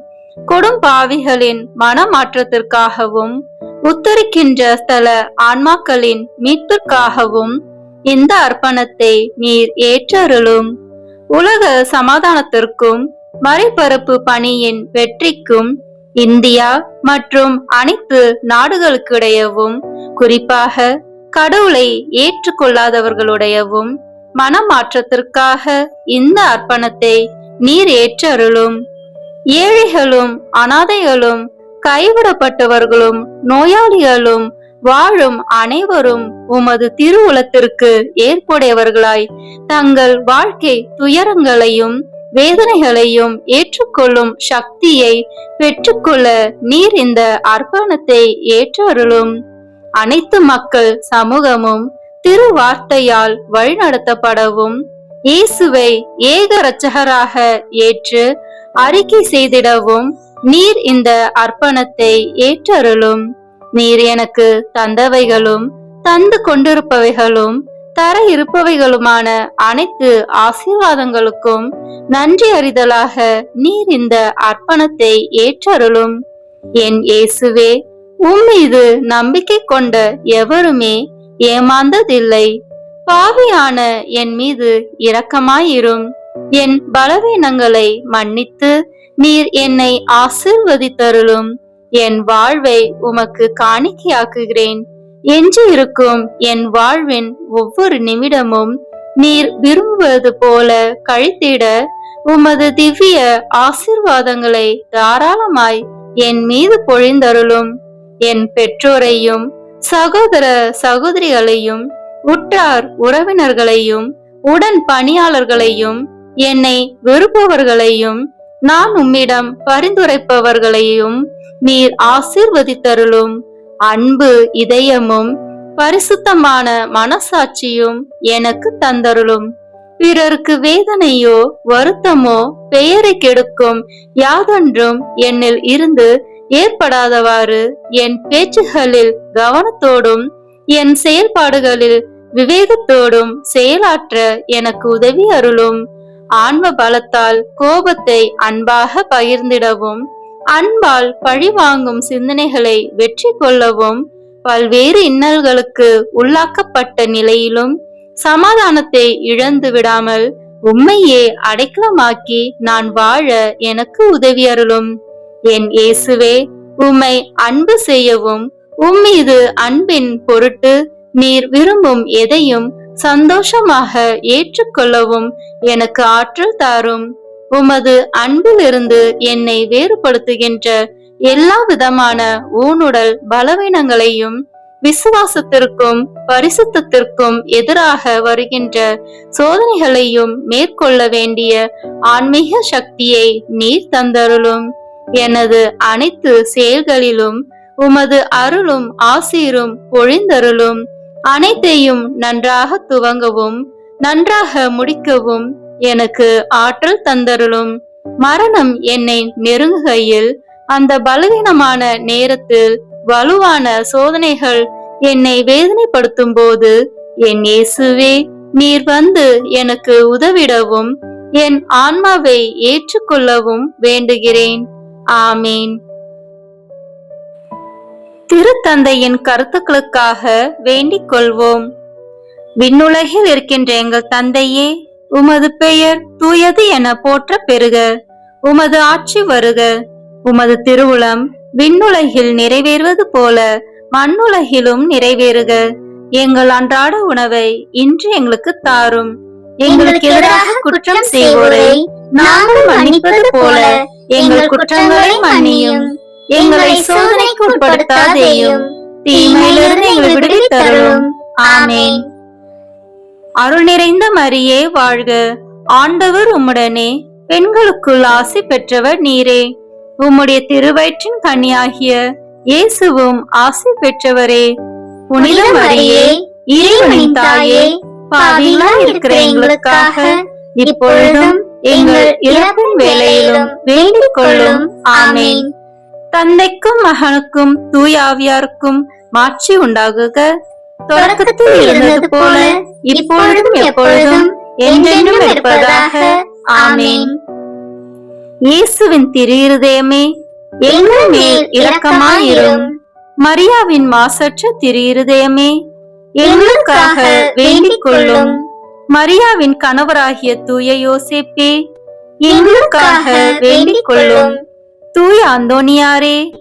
கொடும்பாவிகளின் மனமாற்றத்திற்காகவும் உத்தரிக்கின்ற ஸ்தல ஆன்மாக்களின் மீட்பிற்காகவும் இந்த அர்ப்பணத்தை நீர் ஏற்றருளும். உலக சமாதானத்திற்கும் மறைபரப்பு பணியின் வெற்றிக்கும் இந்தியா மற்றும் அனைத்து நாடுகளுக்கிடையவும், குறிப்பாக கடவுளை ஏற்றுக்கொள்ளாதவர்களுடையவும் மனமாற்றத்திற்காக இந்த அர்ப்பணத்தை நீர் ஏற்றருளும். ஏழைகளும் அனாதைகளும் கைவிடப்பட்டவர்களும் நோயாளிகளும் வாழும் அனைவரும் உமது திருவுளத்திற்கு ஏற்புடையவர்களாய் தங்கள் வாழ்க்கை துயரங்களையும் வேதனைகளையும் ஏற்றுக்கொள்ளும் சக்தியை பெற்றுக்கொள்ள நீர் இந்த அர்ப்பணத்தை ஏற்றருளும். அனைத்து மக்கள் சமூகமும் திருவார்த்தையால் வழிநடத்தப்படவும், இயேசுவை ஏக இரட்சகராக ஏற்று அறிக்கை செய்திடவும் நீர் இந்த அர்ப்பணத்தை ஏற்றருளும். நீர் எனக்கு தந்தவைகளும் தந்து கொண்டிருப்பவைகளும் தர இருப்பவைகளுமான அனைத்து ஆசீர்வாதங்களுக்கும் நன்றி அறிதலாக நீர் இந்த அர்ப்பணத்தை ஏற்றருளும். என் இயேசுவே, உம்மீது நம்பிக்கை கொண்ட எவருமே ஏமாந்ததில்லை. பாவியான என் மீது இரக்கமாயிரும். என் பலவீனங்களை மன்னித்து நீர் என்னை ஆசீர்வதித்தருளும். என் வாழ்வை உமக்கு காணிக்கையாக்குகிறேன். எஞ்சி இருக்கும் என் வாழ்வின் ஒவ்வொரு நிமிடமும் நீர் விரும்புவது போல கழித்திட உமது திவ்ய ஆசீர்வாதங்களை தாராளமாய் என் மீது பொழிந்தருளும். என் பெற்றோரையும் சகோதர சகோதரிகளையும் உற்றார் உறவினர்களையும் உடன் பணியாளர்களையும் என்னை வெறுப்பவர்களையும் நான் உம்மிடம் பரிந்துரைப்பவர்களையும் நீர் ஆசீர்வதித்தருளும். அன்பு இதயமும் பரிசுத்தமான மனசாட்சியும் எனக்கு தந்தருளும். பிறருக்கு வேதனையோ வருத்தமோ பெயரை கெடுக்கும் யாதொன்றும் என்னில் இருந்து ஏற்படாதவாறு என் பேச்சுகளில் கவனத்தோடும் என் செயல்பாடுகளில் விவேகத்தோடும் செயலாற்ற எனக்கு உதவி அருளும். ஆன்ம பலத்தால் கோபத்தை அன்பாக பகிர்ந்திடவும், அன்பால் பழிவாங்கும் சிந்தனைகளை வெற்றி கொள்ளவும், பல்வேறு இன்னல்களுக்கு உள்ளாக்கப்பட்ட நிலையிலும் சமாதானத்தை இழந்து விடாமல் உம்மையே அடைக்கலமாக்கி நான் வாழ எனக்கு உதவி அருளும். என் இயேசுவே, உம்மை அன்பு செய்யவும் உம்மீது அன்பின் பொருட்டு நீர் விரும்பும் எதையும் சந்தோஷமாக ஏற்றுக்கொள்ளவும் எனக்கு ஆற்றல் தாரும். உமது அன்பிலிருந்து என்னை வேறுபடுத்துகின்ற எல்லா விதமான ஊனுடல் பலவீனங்களையும் விசுவாசத்திற்கும் பரிசுத்தத்திற்கும் எதிராக வருகின்ற சோதனைகளையும் மேற்கொள்ள வேண்டிய ஆன்மீக சக்தியை நீர் தந்தருளும். எனது அனைத்து செயல்களிலும் உமது அருளும் ஆசீரும் பொழிந்தருளும். அனைத்தையும் நன்றாக துவங்கவும் நன்றாக முடிக்கவும் எனக்கு ஆற்றல் தந்தருளும். மரணம் என்னை நெருங்குகையில், அந்த பலவீனமான நேரத்தில் வலுவான சோதனைகள் என்னை வேதனைப்படுத்தும் போது என் இயேசுவே, நீர் வந்து எனக்கு உதவிடவும் என் ஆன்மாவை ஏற்றுக்கொள்ளவும் வேண்டுகிறேன். ஆமீன். திருத்தந்தையின் கருத்துக்களுக்காக வேண்டிக் கொள்வோம். விண்ணுலகில் இருக்கின்ற எங்கள் தந்தையே, உமது பெயர் தூயது என போற்ற பெறுக. உமது ஆட்சி வருக. உமது திருவுளம் விண்ணுலகில் நிறைவேறுவது போல மண்ணுலகிலும் நிறைவேறுக. எங்கள் அன்றாட உணவை இன்று எங்களுக்கு தாரும். எங்களுக்கு எதிராக குற்றம் செய்வோரை நாங்கள் மன்னிப்பது போல எங்கள் குற்றங்களை மன்னியும். எங்களை சோதனைக்கு உட்படுத்தாதேயும், தீமையிலிருந்து எங்களை விடுவித்தருளும். ஆமென். அருள் நிறைந்த மரியே வாழ்க. ஆண்டவர் உம்முடனே, பெண்களுக்குள் ஆசி பெற்றவர் நீரே. உம்முடைய திருவயிற்றின் கனியாகிய இயேசுவும் ஆசி பெற்றவரே. புனித மரியே, இறைவனின் தாயே, பாவிகளாய் இருக்கிற எங்களுக்காக இப்பொழுதும் எங்கள் இறப்பின் வேளையிலும் வேண்டிக் கொள்ளும். ஆமென். தந்தைக்கும் மகனுக்கும் தூய ஆவியாருக்கும் மாட்சி உண்டாகுக. தொடக்கத்தில் இருந்தது போல இப்பொழுதும் எப்பொழுதும் என்றென்றும் இருப்பதாக. ஆமென். இயேசுவின் திரு இருதயமே, எங்கள் மேல் இரக்கமாயிரும். மரியாவின் மாசற்ற திரு இருதயமே, எங்களுக்காக வேண்டிக் கொள்ளும். மரியாவின் கணவராகிய தூய யோசேப்பே, எங்களுக்காக வேண்டிக் கொள்ளும். தூய அந்தோனியாரே,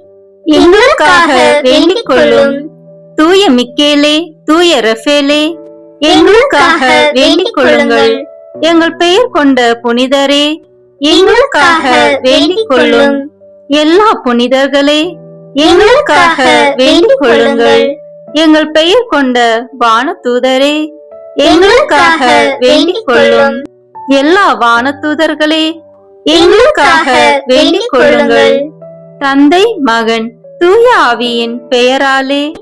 எங்களுக்காக வேண்டிக் கொள்ளும். தூய மிக்கேலே, தூய ரஃபேலே, எங்களுக்காக வேண்டிக் கொள்ளுங்கள். எங்கள் பெயர் கொண்ட புனிதரே, எங்களுக்காக வேண்டிக் கொள்ளும். எல்லா புனிதர்களே, எங்களுக்காக வேண்டிக் கொள்ளுங்கள். எங்கள் பெயர் கொண்ட வானதூதரே, எங்களுக்காக வேண்டிக் கொள்ளும். எல்லா வானதூதர்களே, எங்களுக்காக வேண்டிக் கொள்ளுங்கள். தந்தை, மகன், தூய ஆவியின் பெயராலே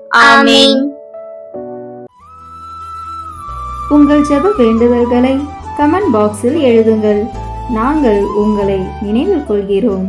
ஆமென். உங்கள் ஜெப வேண்டுதல்களை கமெண்ட் பாக்ஸில் எழுதுங்கள். நாங்கள் உங்களை நினைவில் கொள்கிறோம்.